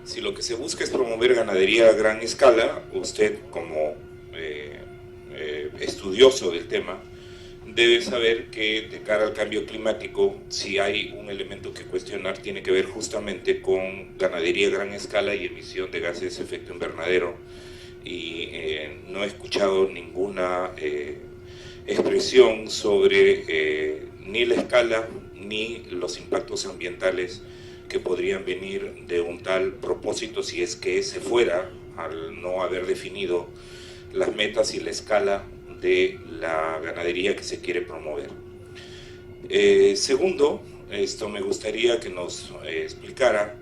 [SPEAKER 8] Si lo que se busca es promover ganadería a gran escala, usted como estudioso del tema debe saber que de cara al cambio climático, si hay un elemento que cuestionar, tiene que ver justamente con ganadería a gran escala y emisión de gases de efecto invernadero. Y no he escuchado ninguna expresión sobre ni la escala ni los impactos ambientales que podrían venir de un tal propósito, si es que ese fuera, al no haber definido las metas y la escala de la ganadería que se quiere promover. Segundo, me gustaría que nos explicara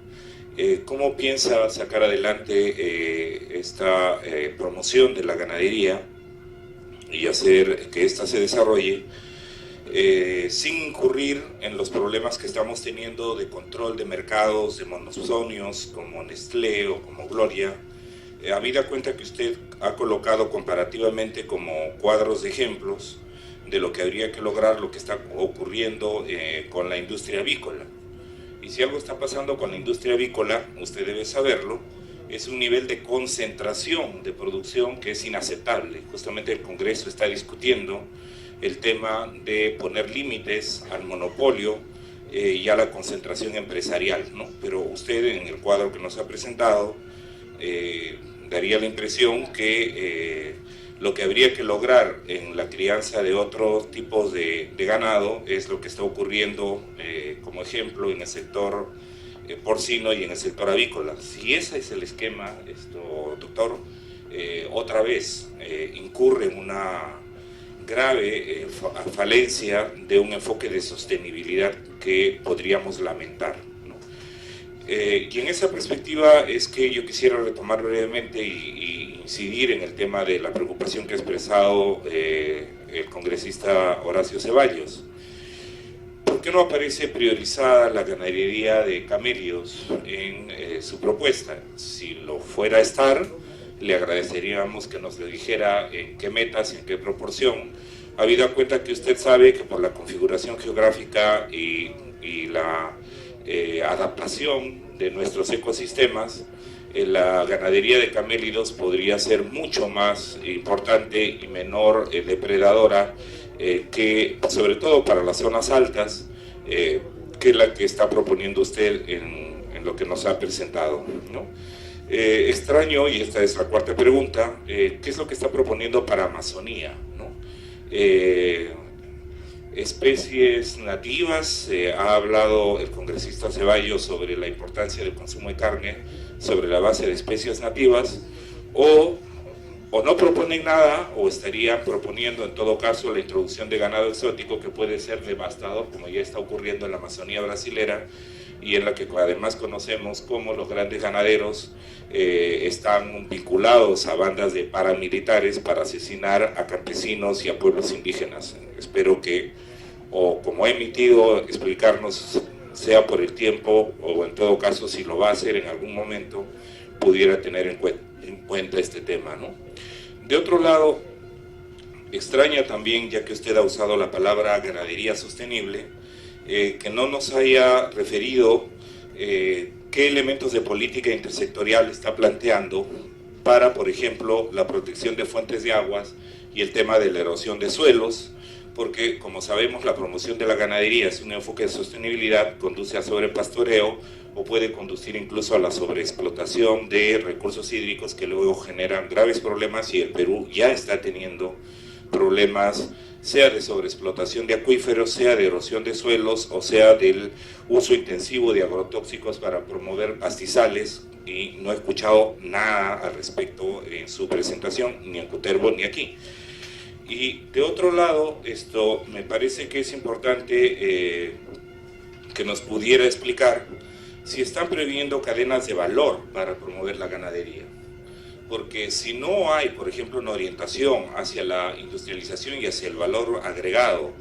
[SPEAKER 8] cómo piensa sacar adelante esta promoción de la ganadería y hacer que ésta se desarrolle sin incurrir en los problemas que estamos teniendo de control de mercados de monosonios como Nestlé o como Gloria, habida cuenta que usted ha colocado comparativamente como cuadros de ejemplos de lo que habría que lograr, lo que está ocurriendo con la industria avícola. Y si algo está pasando con la industria avícola, usted debe saberlo, es un nivel de concentración de producción que es inaceptable. Justamente el Congreso está discutiendo el tema de poner límites al monopolio y a la concentración empresarial, ¿no? Pero usted en el cuadro que nos ha presentado daría la impresión que lo que habría que lograr en la crianza de otros tipos de ganado es lo que está ocurriendo como ejemplo en el sector porcino y en el sector avícola. Si ese es el esquema, doctor, otra vez incurre en una grave falencia de un enfoque de sostenibilidad que podríamos lamentar, ¿no? Y en esa perspectiva es que yo quisiera retomar brevemente y incidir en el tema de la preocupación que ha expresado el congresista Horacio Ceballos. ¿Por qué no aparece priorizada la ganadería de camellos en su propuesta? Si lo fuera a estar, le agradeceríamos que nos lo dijera en qué metas y en qué proporción, habida cuenta que usted sabe que por la configuración geográfica y la adaptación de nuestros ecosistemas, la ganadería de camélidos podría ser mucho más importante y menor depredadora que, sobre todo para las zonas altas, que la que está proponiendo usted en lo que nos ha presentado, ¿no? Extraño, y esta es la cuarta pregunta, ¿qué es lo que está proponiendo para Amazonía, ¿no? Especies nativas, ha hablado el congresista Ceballos sobre la importancia del consumo de carne sobre la base de especies nativas, o no proponen nada, o estarían proponiendo en todo caso la introducción de ganado exótico que puede ser devastador, como ya está ocurriendo en la Amazonía brasilera, y en la que además conocemos cómo los grandes ganaderos están vinculados a bandas de paramilitares para asesinar a campesinos y a pueblos indígenas. Espero que, o como ha emitido, explicarnos, sea por el tiempo, o en todo caso, si lo va a hacer en algún momento, pudiera tener en cuenta este tema, ¿no? De otro lado, extraña también, ya que usted ha usado la palabra ganadería sostenible, que no nos haya referido qué elementos de política intersectorial está planteando para, por ejemplo, la protección de fuentes de aguas y el tema de la erosión de suelos, porque, como sabemos, la promoción de la ganadería sin un enfoque de sostenibilidad conduce a sobrepastoreo o puede conducir incluso a la sobreexplotación de recursos hídricos que luego generan graves problemas, y el Perú ya está teniendo problemas, sea de sobreexplotación de acuíferos, sea de erosión de suelos, o sea del uso intensivo de agrotóxicos para promover pastizales, y no he escuchado nada al respecto en su presentación, ni en Cutervo ni aquí. Y de otro lado, esto me parece que es importante que nos pudiera explicar si están previendo cadenas de valor para promover la ganadería. Porque si no hay, por ejemplo, una orientación hacia la industrialización y hacia el valor agregado,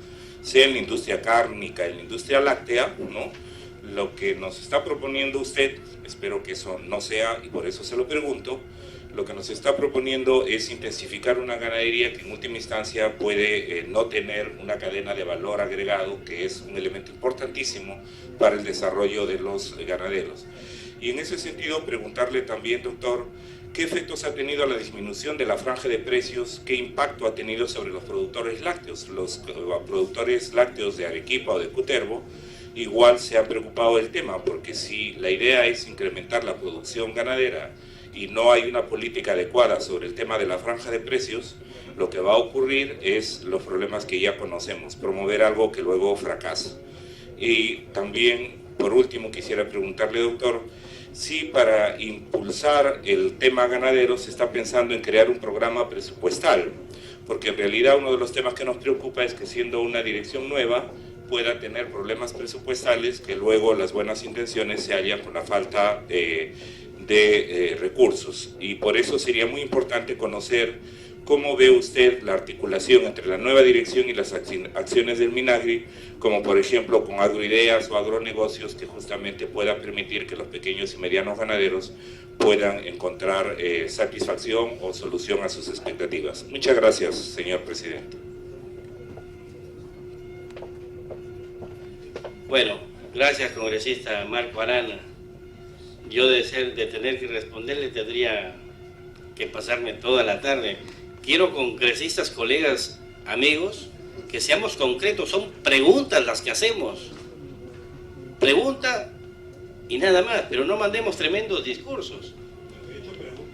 [SPEAKER 8] sea en la industria cárnica, en la industria láctea, ¿no? Lo que nos está proponiendo usted, espero que eso no sea, y por eso se lo pregunto, lo que nos está proponiendo es intensificar una ganadería que en última instancia puede no tener una cadena de valor agregado, que es un elemento importantísimo para el desarrollo de los ganaderos. Y en ese sentido, preguntarle también, doctor, ¿qué efectos ha tenido la disminución de la franja de precios? ¿Qué impacto ha tenido sobre los productores lácteos? Los productores lácteos de Arequipa o de Cutervo igual se han preocupado del tema, porque si la idea es incrementar la producción ganadera y no hay una política adecuada sobre el tema de la franja de precios, lo que va a ocurrir es los problemas que ya conocemos, promover algo que luego fracasa. Y también, por último, quisiera preguntarle, doctor, si para impulsar el tema ganadero se está pensando en crear un programa presupuestal, porque en realidad uno de los temas que nos preocupa es que, siendo una dirección nueva, pueda tener problemas presupuestales, que luego las buenas intenciones se hallan con la falta de recursos. Y por eso sería muy importante conocer cómo ve usted la articulación entre la nueva dirección y las acciones del Minagri, como por ejemplo con agroideas o agronegocios, que justamente puedan permitir que los pequeños y medianos ganaderos puedan encontrar satisfacción o solución a sus expectativas. Muchas gracias, señor presidente.
[SPEAKER 1] Bueno, gracias, congresista Marco Arana. Yo de tener que responderle tendría que pasarme toda la tarde. Quiero, congresistas, colegas, amigos, que seamos concretos. Son preguntas las que hacemos. Pregunta y nada más, pero no mandemos tremendos discursos.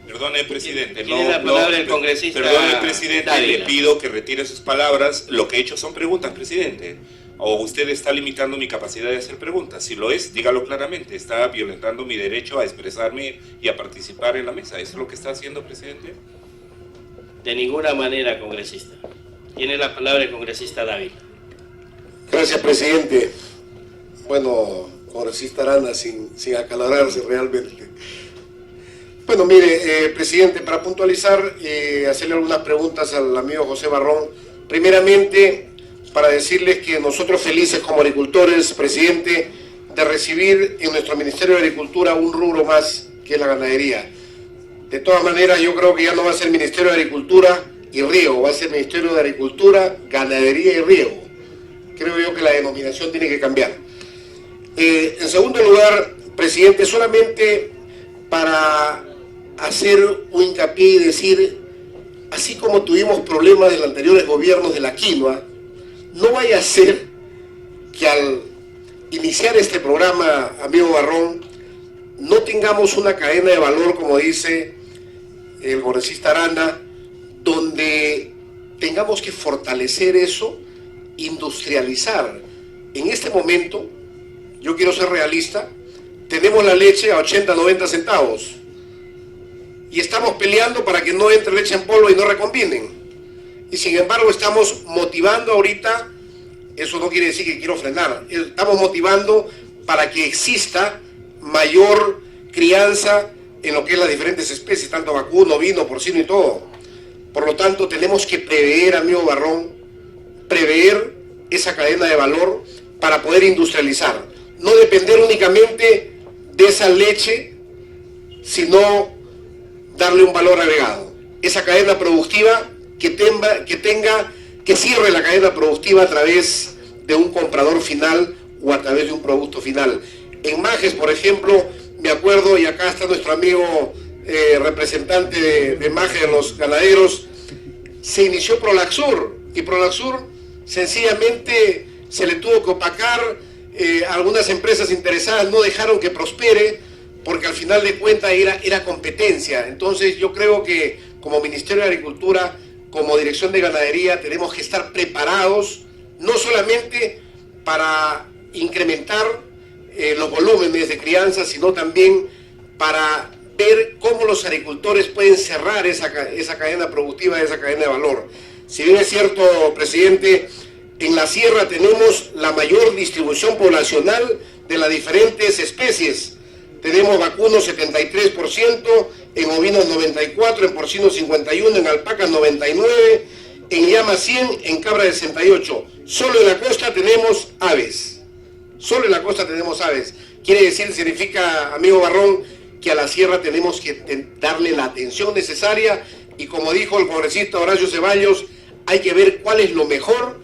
[SPEAKER 8] Perdone, presidente.
[SPEAKER 1] Tiene la palabra el congresista.
[SPEAKER 8] Perdone, presidente,
[SPEAKER 1] Dávila.
[SPEAKER 8] le pido que retire sus palabras. Lo que he hecho son preguntas, presidente. ¿O usted está limitando mi capacidad de hacer preguntas? Si lo es, dígalo claramente. Está violentando mi derecho a expresarme y a participar en la mesa. ¿Eso es lo que está haciendo, presidente?
[SPEAKER 1] De ninguna manera, congresista. Tiene la palabra el congresista Dávila.
[SPEAKER 9] Gracias, presidente. Bueno, congresista Arana, sin acalorarse realmente. Bueno, mire, presidente, para puntualizar, hacerle algunas preguntas al amigo José Barrón. Primeramente, para decirles que nosotros felices como agricultores, presidente, de recibir en nuestro Ministerio de Agricultura un rubro más, que es la ganadería. De todas maneras, yo creo que ya no va a ser Ministerio de Agricultura y Riego, va a ser Ministerio de Agricultura, Ganadería y Riego. Creo yo que la denominación tiene que cambiar. En segundo lugar, presidente, solamente para hacer un hincapié y decir, así como tuvimos problemas de los anteriores gobiernos de la quinoa, no vaya a ser que al iniciar este programa, amigo Barrón, no tengamos una cadena de valor, como dice el congresista Arana, donde tengamos que fortalecer eso, industrializar. En este momento, yo quiero ser realista, tenemos la leche a 80, 90 centavos y estamos peleando para que no entre leche en polvo y no recombinen. Y sin embargo estamos motivando ahorita, eso no quiere decir que quiero frenar, estamos motivando para que exista mayor crianza en lo que es las diferentes especies, tanto vacuno, ovino, porcino y todo. Por lo tanto, tenemos que prever, amigo Barrón, prever esa cadena de valor para poder industrializar. No depender únicamente de esa leche, sino darle un valor agregado. Esa cadena productiva que cierre la cadena productiva a través de un comprador final o a través de un producto final. En Majes, por ejemplo, me acuerdo, y acá está nuestro amigo representante de Majes de los ganaderos, se inició Prolaxur, y Prolaxur sencillamente se le tuvo que opacar, algunas empresas interesadas no dejaron que prospere, porque al final de cuentas era competencia. Entonces yo creo que como Ministerio de Agricultura, como Dirección de Ganadería, tenemos que estar preparados, no solamente para incrementar los volúmenes de crianza, sino también para ver cómo los agricultores pueden cerrar esa cadena productiva, esa cadena de valor. Si bien es cierto, presidente, en la sierra tenemos la mayor distribución poblacional de las diferentes especies. Tenemos vacunos 73%, en ovinos 94%, en porcinos 51%, en alpacas 99%, en llama 100%, en cabra 68%. Solo en la costa tenemos aves. Solo en la costa tenemos aves. Quiere decir, significa, amigo Barrón, que a la sierra tenemos que darle la atención necesaria, y como dijo el congresista Horacio Ceballos, hay que ver cuál es lo mejor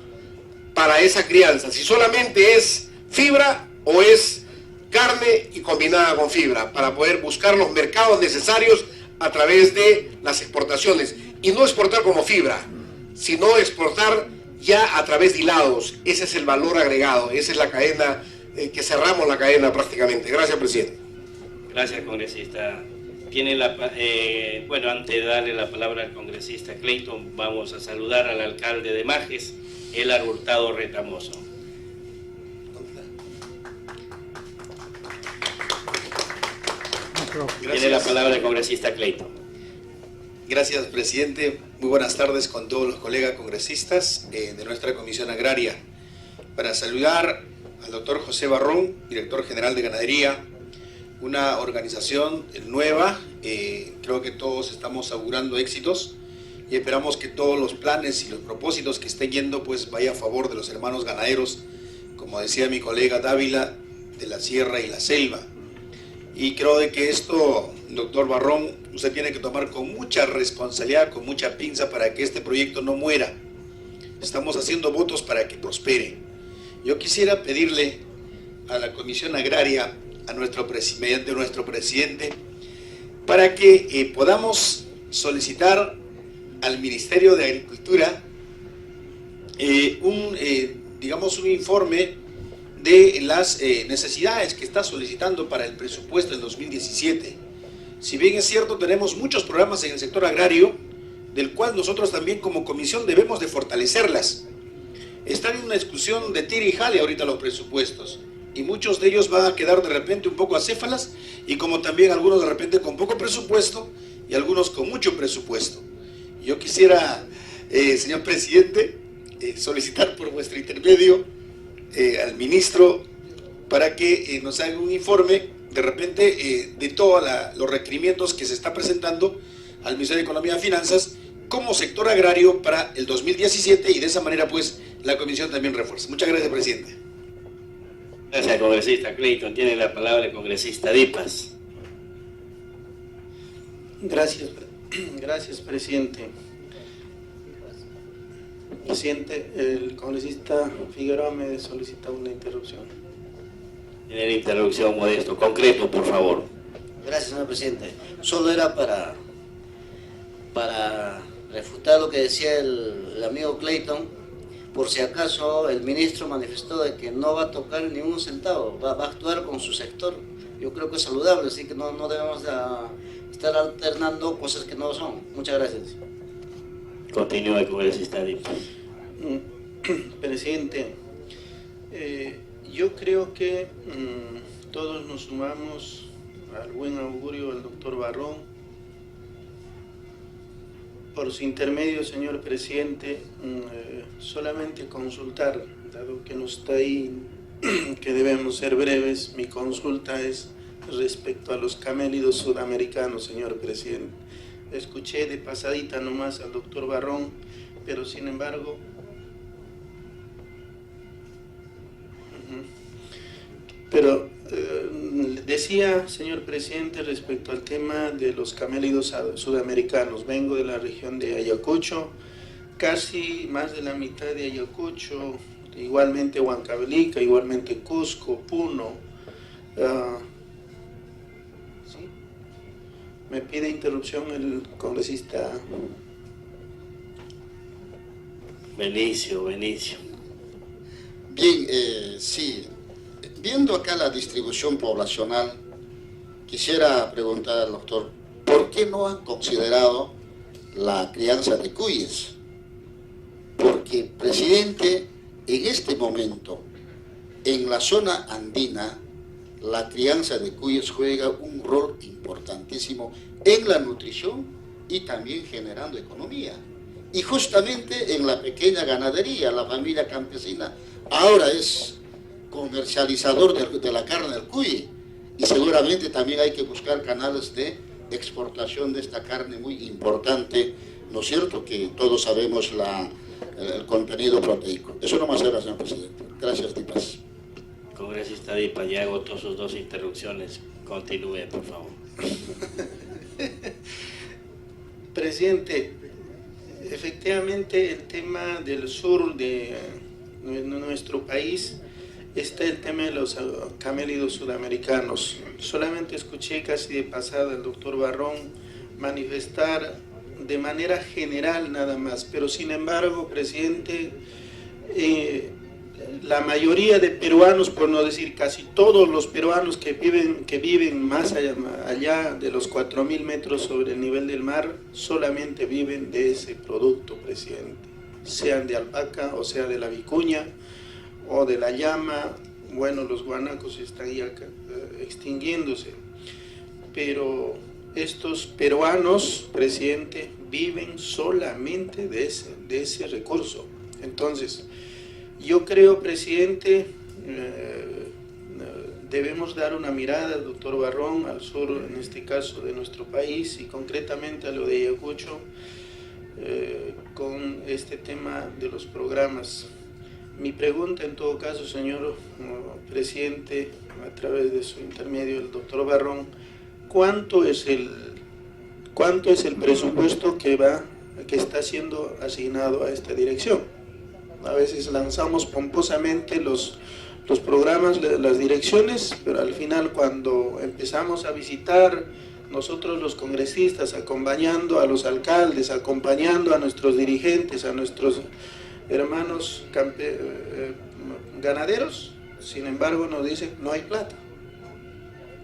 [SPEAKER 9] para esa crianza, si solamente es fibra o es carne y combinada con fibra, para poder buscar los mercados necesarios a través de las exportaciones, y no exportar como fibra, sino exportar ya a través de hilados. Ese es el valor agregado, esa es la cadena, que cerramos la cadena prácticamente. Gracias, presidente.
[SPEAKER 1] Gracias, congresista. Bueno, antes de darle la palabra al congresista Clayton, vamos a saludar al alcalde de Majes, Elar Hurtado Retamoso. Tiene la palabra el congresista Clayton.
[SPEAKER 10] Gracias, presidente. Muy buenas tardes con todos los colegas congresistas de nuestra Comisión Agraria. Para saludar al doctor José Barrón, director general de Ganadería, una organización nueva. Creo que todos estamos augurando éxitos y esperamos que todos los planes y los propósitos que estén yendo pues vaya a favor de los hermanos ganaderos, como decía mi colega Dávila, de la sierra y la selva. Y creo de que esto, doctor Barrón, usted tiene que tomar con mucha responsabilidad, con mucha pinza, para que este proyecto no muera. Estamos haciendo votos para que prospere. Yo quisiera pedirle a la Comisión Agraria, mediante nuestro presidente, para que podamos solicitar al Ministerio de Agricultura un informe de las necesidades que está solicitando para el presupuesto del 2017. Si bien es cierto, tenemos muchos programas en el sector agrario, del cual nosotros también como comisión debemos de fortalecerlas. Están en una discusión de tira y jale ahorita los presupuestos, y muchos de ellos van a quedar de repente un poco acéfalas, y como también algunos de repente con poco presupuesto, y algunos con mucho presupuesto. Yo quisiera, señor presidente, solicitar por vuestro intermedio al ministro para que nos haga un informe de repente de todos los requerimientos que se está presentando al Ministerio de Economía y Finanzas como sector agrario para el 2017, y de esa manera pues la comisión también refuerza. Muchas gracias, presidente.
[SPEAKER 1] Gracias, congresista Clayton. Tiene la palabra el congresista Dipas.
[SPEAKER 11] Gracias, presidente. Presidente, el congresista Figueroa me solicita una interrupción.
[SPEAKER 1] Tiene la interrupción, Modesto. Concreto, por favor.
[SPEAKER 7] Gracias, señor presidente. Solo era para refutar lo que decía el amigo Clayton. Por si acaso el ministro manifestó de que no va a tocar ni un centavo, va a actuar con su sector. Yo creo que es saludable, así que no debemos de estar alternando cosas que no son. Muchas gracias.
[SPEAKER 1] Continúa el congresista Dipas.
[SPEAKER 11] Presidente, yo creo que todos nos sumamos al buen augurio del doctor Barrón. Por su intermedio, señor presidente, solamente consultar, dado que no está ahí, que debemos ser breves, mi consulta es respecto a los camélidos sudamericanos, señor presidente. Escuché de pasadita nomás al doctor Barrón, pero sin embargo, decía, señor presidente, respecto al tema de los camélidos sudamericanos. Vengo de la región de Ayacucho, casi más de la mitad de Ayacucho, igualmente Huancavelica, igualmente Cusco, Puno. ¿Sí? Me pide interrupción el congresista
[SPEAKER 1] Benicio.
[SPEAKER 5] Bien, sí. Viendo acá la distribución poblacional, quisiera preguntar al doctor, ¿por qué no han considerado la crianza de cuyes? Porque, presidente, en este momento, en la zona andina, la crianza de cuyes juega un rol importantísimo en la nutrición y también generando economía. Y justamente en la pequeña ganadería, la familia campesina ahora es comercializador de la carne del cuy, y seguramente también hay que buscar canales de exportación de esta carne muy importante, ¿no es cierto? Que todos sabemos el contenido proteico. Eso no más era, señor presidente. Gracias, Dipas.
[SPEAKER 1] Congresista Dipas, ya agotó sus 2 interrupciones. Continúe, por favor.
[SPEAKER 11] Presidente, efectivamente el tema del sur de nuestro país está el tema de los camélidos sudamericanos. Solamente escuché casi de pasada al doctor Barrón manifestar de manera general nada más, pero sin embargo, presidente, la mayoría de peruanos, por no decir casi todos los peruanos que viven más allá de los 4.000 metros sobre el nivel del mar, solamente viven de ese producto, presidente, sean de alpaca o sea de la vicuña o de la llama. Bueno, los guanacos están ya extinguiéndose, pero estos peruanos, presidente, viven solamente de ese recurso. Entonces, yo creo, presidente, debemos dar una mirada, doctor Barrón, al sur, en este caso de nuestro país, y concretamente a lo de Ayacucho, con este tema de los programas. Mi pregunta, en todo caso, señor presidente, a través de su intermedio, el doctor Barrón, ¿cuánto es el presupuesto que está siendo asignado a esta dirección? A veces lanzamos pomposamente los programas, las direcciones, pero al final, cuando empezamos a visitar, nosotros los congresistas, acompañando a los alcaldes, acompañando a nuestros dirigentes, a nuestros hermanos ganaderos, sin embargo nos dicen no hay plata,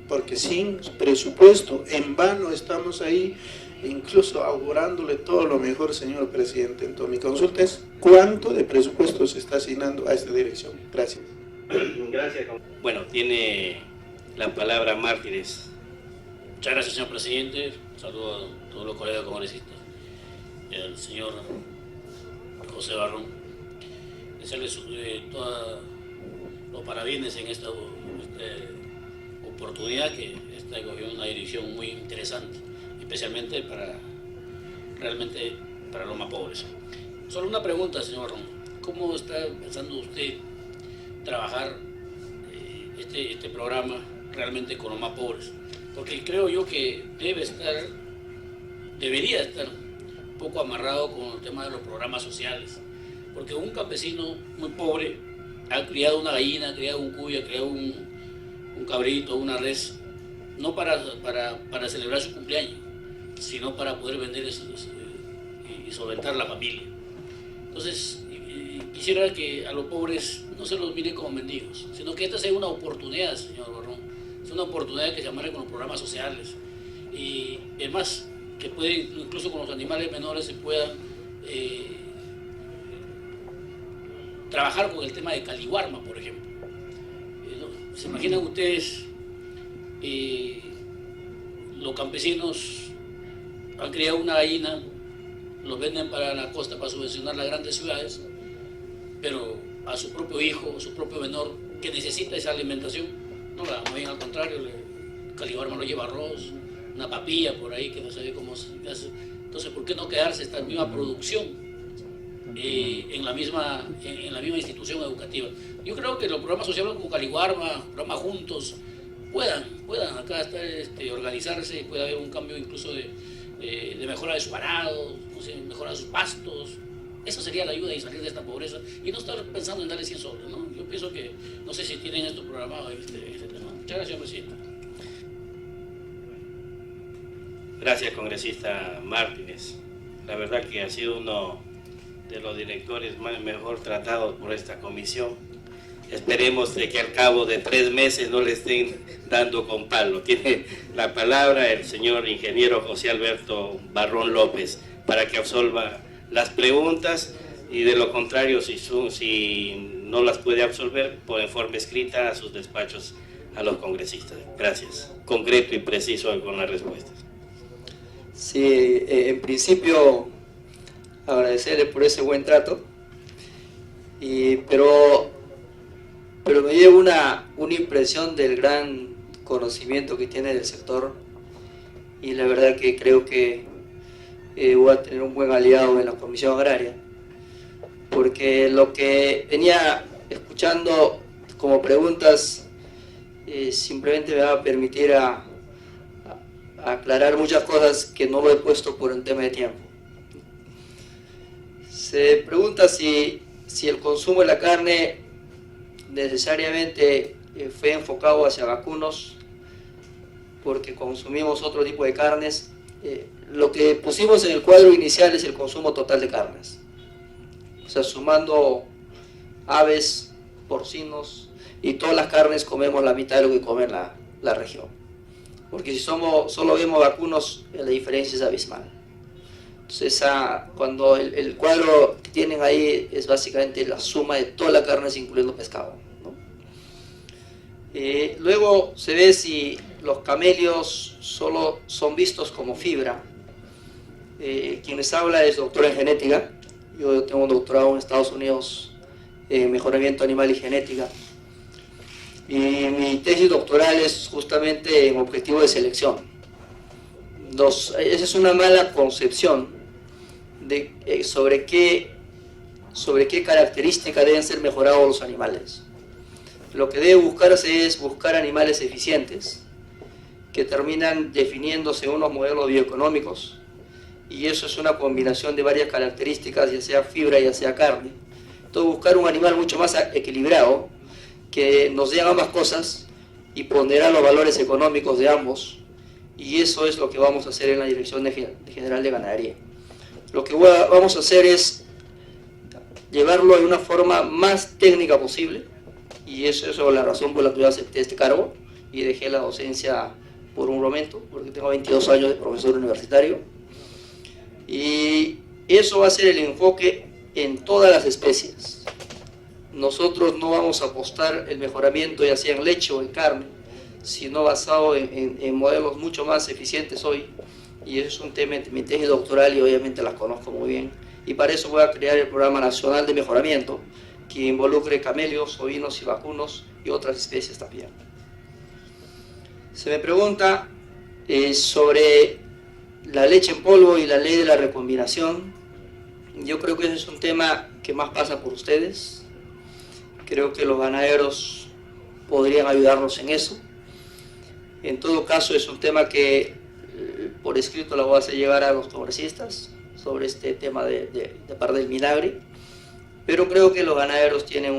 [SPEAKER 11] porque sin presupuesto en vano estamos ahí, incluso augurándole todo lo mejor, señor presidente. Entonces mi consulta es, ¿cuánto de presupuesto se está asignando a esta dirección? Gracias.
[SPEAKER 1] Gracias. Bueno, tiene la palabra Mártires.
[SPEAKER 12] Muchas gracias, señor presidente. Saludo a todos los colegas congresistas. El señor José Barrón, desearles todos los parabienes en esta oportunidad, que está cogiendo una dirección muy interesante, especialmente para los más pobres. Solo una pregunta, señor Barrón. ¿Cómo está pensando usted trabajar este programa realmente con los más pobres? Porque creo yo que debería estar un poco amarrado con el tema de los programas sociales, porque un campesino muy pobre ha criado una gallina, ha criado un cuy, ha criado un cabrito, una res, no para celebrar su cumpleaños, sino para poder vender y solventar la familia. Entonces, quisiera que a los pobres no se los mire como mendigos, sino que esta sea una oportunidad, señor Barrón, es una oportunidad que se amarre con los programas sociales, y es más, que pueden, incluso con los animales menores, se puedan trabajar con el tema de caliwarma, por ejemplo. ¿Se imaginan ustedes? Los campesinos han criado una gallina, los venden para la costa para subvencionar las grandes ciudades, pero a su propio hijo, a su propio menor, que necesita esa alimentación, no la damos bien, al contrario, el caliwarma lo lleva arroz, una papilla por ahí que no sabe cómo se hace. Entonces, ¿por qué no quedarse esta misma producción en la misma institución educativa? Yo creo que los programas sociales como Caliwarma, programas Juntos, puedan acá estar, organizarse, y puede haber un cambio incluso de mejora de sus arados, no sé, mejora de sus pastos. Esa sería la ayuda y salir de esta pobreza, y no estar pensando en darle 100 soles, ¿no? Yo pienso que, no sé si tienen esto programado este tema. Muchas gracias, presidente.
[SPEAKER 1] Gracias, congresista Martínez. La verdad que ha sido uno de los directores mejor tratados por esta comisión. esperemos de que al cabo de 3 meses no le estén dando con palo. Tiene la palabra el señor ingeniero José Alberto Barrón López para que absolva las preguntas, y de lo contrario, si no las puede absolver, en forma escrita a sus despachos a los congresistas. Gracias. Concreto y preciso con las respuestas.
[SPEAKER 2] Sí, en principio agradecerle por ese buen trato, pero me llevo una impresión del gran conocimiento que tiene del sector, y la verdad que creo que voy a tener un buen aliado en la Comisión Agraria, porque lo que venía escuchando como preguntas simplemente me va a permitir a aclarar muchas cosas que no lo he puesto por un tema de tiempo. Se pregunta si el consumo de la carne necesariamente fue enfocado hacia vacunos, porque consumimos otro tipo de carnes. Lo que pusimos en el cuadro inicial es el consumo total de carnes, o sea, sumando aves, porcinos y todas las carnes, comemos la mitad de lo que come la región, porque si solo vemos vacunos, la diferencia es abismal. Entonces, cuando el cuadro que tienen ahí es básicamente la suma de toda la carne, incluyendo pescado, ¿no? Luego se ve si los camelios solo son vistos como fibra. Quien les habla es doctor en genética. Yo tengo un doctorado en Estados Unidos en mejoramiento animal y genética. Y mi tesis doctoral es justamente en objetivo de selección. Esa es una mala concepción sobre qué características deben ser mejorados los animales. Lo que debe buscarse es buscar animales eficientes que terminan definiéndose unos modelos bioeconómicos, y eso es una combinación de varias características, ya sea fibra, ya sea carne. Entonces, buscar un animal mucho más equilibrado, que nos dé ambas cosas y ponderar los valores económicos de ambos, y eso es lo que vamos a hacer en la Dirección General de Ganadería. Lo que vamos a hacer es llevarlo de una forma más técnica posible, y eso es la razón por la que yo acepté este cargo y dejé la docencia por un momento, porque tengo 22 años de profesor universitario, y eso va a ser el enfoque en todas las especies. Nosotros no vamos a apostar el mejoramiento ya sea en leche o en carne, sino basado en modelos mucho más eficientes hoy, y eso es un tema de mi tesis doctoral y obviamente las conozco muy bien, y para eso voy a crear el Programa Nacional de Mejoramiento, que involucre camelios, ovinos y vacunos y otras especies también. Se me pregunta sobre la leche en polvo y la ley de la recombinación. Yo creo que ese es un tema que más pasa por ustedes. Creo que los ganaderos podrían ayudarnos en eso. En todo caso, es un tema que por escrito lo voy a hacer llegar a los congresistas sobre este tema de parte del vinagre. Pero creo que los ganaderos tienen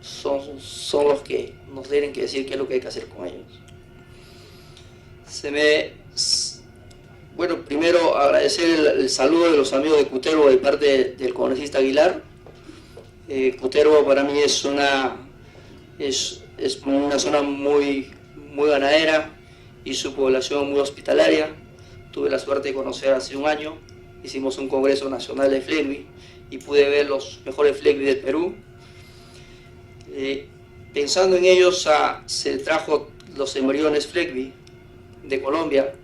[SPEAKER 2] son los que nos tienen que decir qué es lo que hay que hacer con ellos. Bueno, primero agradecer el saludo de los amigos de Cutervo de parte del congresista Aguilar. Cutervo para mí es una zona muy ganadera y su población muy hospitalaria. Tuve la suerte de conocer hace un año, hicimos un congreso nacional de Flegbi y pude ver los mejores Flegbi del Perú. Pensando en ellos, se trajo los embriones Flegbi de Colombia,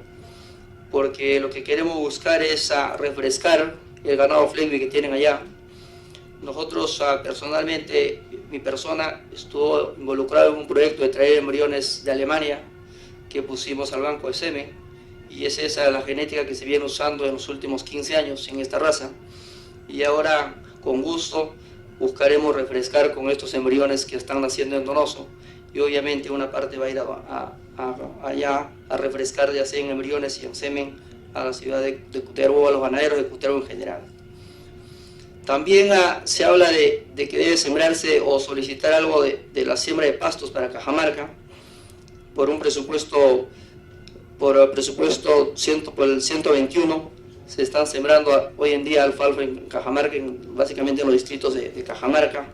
[SPEAKER 2] porque lo que queremos buscar es refrescar el ganado Flegbi que tienen allá. Nosotros personalmente, mi persona estuvo involucrado en un proyecto de traer embriones de Alemania que pusimos al banco de semen, y es esa la genética que se viene usando en los últimos 15 años en esta raza, y ahora con gusto buscaremos refrescar con estos embriones que están naciendo en Donoso, y obviamente una parte va a ir allá a refrescar ya sea en embriones y en semen a la ciudad de Cutervo, a los ganaderos de Cutervo en general. También se habla de que debe sembrarse o solicitar algo de la siembra de pastos para Cajamarca por el presupuesto 121. Se están sembrando hoy en día alfalfa en Cajamarca, básicamente en los distritos de Cajamarca.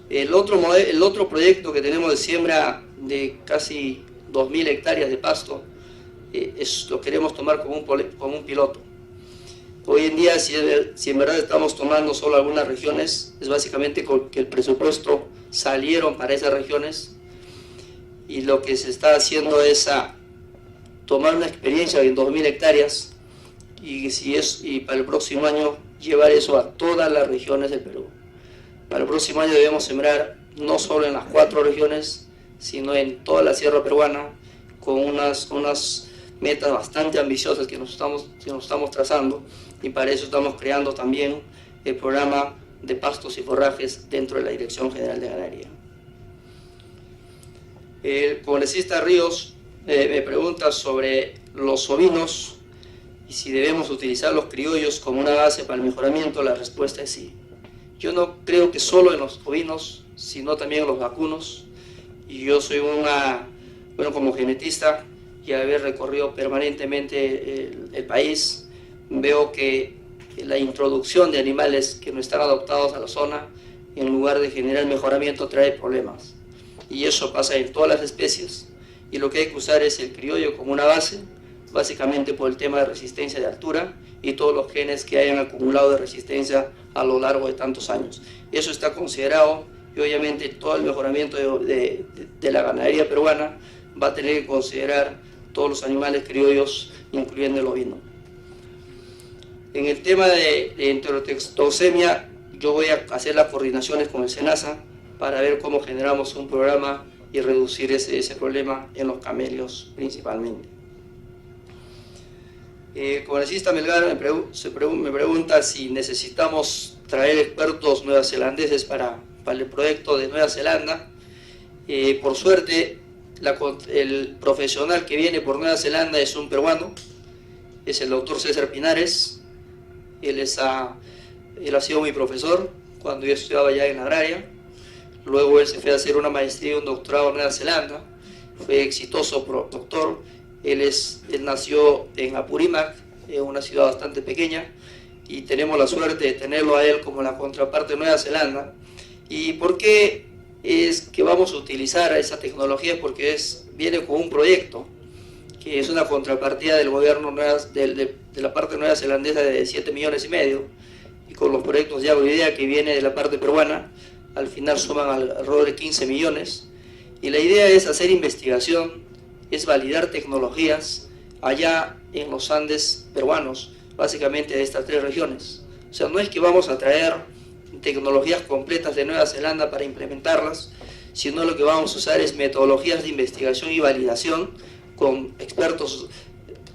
[SPEAKER 2] El otro proyecto que tenemos de siembra de casi 2.000 hectáreas de pasto, lo queremos tomar como un piloto. Hoy en día, si en verdad estamos tomando solo algunas regiones, es básicamente porque el presupuesto salieron para esas regiones, y lo que se está haciendo es tomar una experiencia de 2.000 hectáreas y para el próximo año llevar eso a todas las regiones del Perú. Para el próximo año debemos sembrar no solo en las 4 regiones, sino en toda la sierra peruana, con unas metas bastante ambiciosas que nos estamos trazando, y para eso estamos creando también el programa de pastos y forrajes dentro de la Dirección General de Ganadería. El congresista Ríos me pregunta sobre los ovinos y si debemos utilizar los criollos como una base para el mejoramiento. La respuesta es sí. Yo no creo que solo en los ovinos, sino también en los vacunos, y yo soy como genetista y al haber recorrido permanentemente el país, veo que la introducción de animales que no están adaptados a la zona, en lugar de generar mejoramiento, trae problemas. Y eso pasa en todas las especies, y lo que hay que usar es el criollo como una base, básicamente por el tema de resistencia de altura y todos los genes que hayan acumulado de resistencia a lo largo de tantos años. Eso está considerado, y obviamente todo el mejoramiento de la ganadería peruana va a tener que considerar todos los animales criollos, incluyendo el ovino. En el tema de enterotoxemia, yo voy a hacer las coordinaciones con el SENASA para ver cómo generamos un programa y reducir ese problema en los camelios principalmente. El congresista Melgar me pregunta si necesitamos traer expertos neozelandeses para el proyecto de Nueva Zelanda. Por suerte, el profesional que viene por Nueva Zelanda es un peruano, es el doctor César Pinares. Él ha sido mi profesor cuando yo estudiaba ya en la agraria. Luego él se fue a hacer una maestría y un doctorado en Nueva Zelanda. Fue exitoso doctor. Él nació en Apurímac, una ciudad bastante pequeña, y tenemos la suerte de tenerlo a él como la contraparte de Nueva Zelanda. ¿Y por qué es que vamos a utilizar esa tecnología? Porque viene con un proyecto que es una contrapartida del gobierno de la parte neozelandesa de 7,5 millones, y con los proyectos de Agroidea que viene de la parte peruana, al final suman alrededor de 15 millones. Y la idea es hacer investigación, es validar tecnologías allá en los Andes peruanos, básicamente de estas 3 regiones. O sea, no es que vamos a traer tecnologías completas de Nueva Zelanda para implementarlas, sino lo que vamos a usar es metodologías de investigación y validación con expertos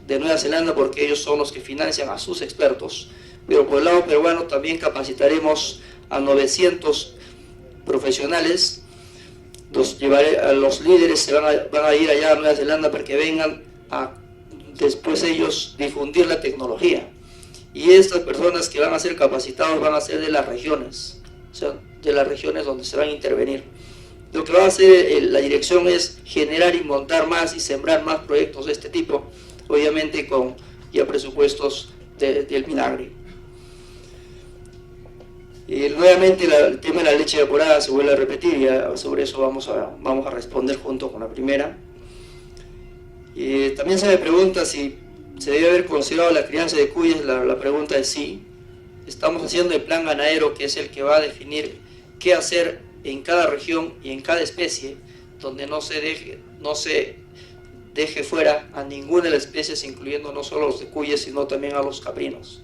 [SPEAKER 2] de Nueva Zelanda, porque ellos son los que financian a sus expertos. Pero por el lado peruano también capacitaremos a 900 profesionales. Los líderes van a ir allá a Nueva Zelanda para que vengan a después ellos difundir la tecnología. Y estas personas que van a ser capacitados van a ser de las regiones, o sea, de las regiones donde se van a intervenir. Lo que va a hacer la dirección es generar y montar más y sembrar más proyectos de este tipo, obviamente con ya presupuestos del Minagri. Nuevamente el tema de la leche evaporada se vuelve a repetir, ya sobre eso vamos a responder junto con la primera. También se me pregunta si se debe haber considerado la crianza de cuyes. La pregunta es sí. Estamos haciendo el plan ganadero, que es el que va a definir qué hacer en cada región y en cada especie, donde no se deje fuera a ninguna de las especies, incluyendo no solo los de cuyes, sino también a los caprinos.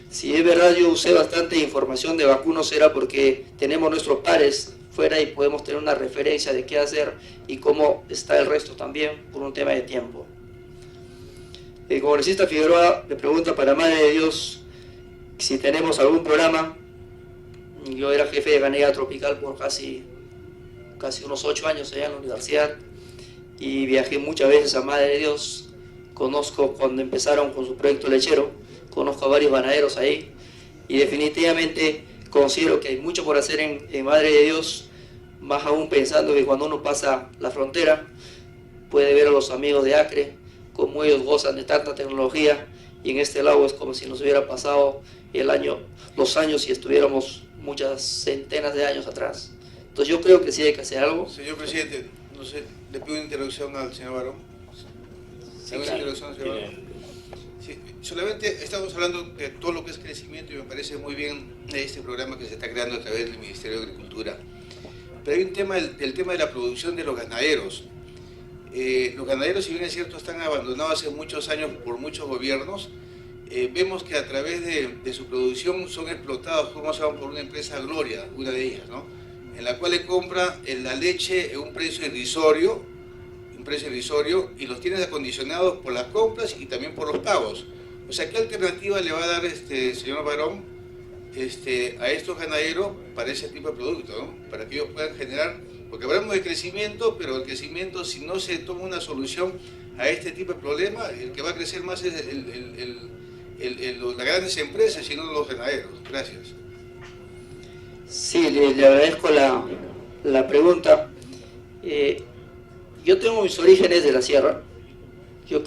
[SPEAKER 2] Si es verdad, yo usé bastante información de vacunos, era porque tenemos nuestros pares fuera y podemos tener una referencia de qué hacer y cómo está el resto también, por un tema de tiempo. El congresista Figueroa me pregunta para Madre de Dios si tenemos algún programa. Yo era jefe de ganadería tropical por casi unos 8 años allá en la universidad, y viajé muchas veces a Madre de Dios. Conozco cuando empezaron con su proyecto lechero, conozco a varios ganaderos ahí, y definitivamente considero que hay mucho por hacer en Madre de Dios, más aún pensando que cuando uno pasa la frontera puede ver a los amigos de Acre, cómo ellos gozan de tanta tecnología, y en este lado es como si nos hubiera pasado los años y estuviéramos muchas centenas de años atrás. Entonces yo creo que sí hay que hacer algo.
[SPEAKER 10] Señor presidente, no sé, le pido una intervención al señor Barón.
[SPEAKER 2] Sí,
[SPEAKER 10] ¿Alguna
[SPEAKER 2] claro.
[SPEAKER 10] intervención, señor Barón? Sí, solamente estamos hablando de todo lo que es crecimiento y me parece muy bien este programa que se está creando a través del Ministerio de Agricultura. Pero hay un tema, el tema de la producción de los ganaderos. Los ganaderos, si bien es cierto, están abandonados hace muchos años por muchos gobiernos. Vemos que a través de su producción son explotados, como se llaman, por una empresa Gloria, una de ellas, ¿no? En la cual le compra la leche a un precio irrisorio, y los tienen acondicionados por las compras y también por los pagos. O sea, ¿qué alternativa le va a dar señor Barón a estos ganaderos para ese tipo de producto, ¿no? Para que ellos puedan generar, porque hablamos de crecimiento, pero el crecimiento, si no se toma una solución a este tipo de problema, el que va a crecer más es las grandes empresas y no los ganaderos. Gracias.
[SPEAKER 2] Sí, le agradezco la pregunta. Yo tengo mis orígenes de la sierra. Yo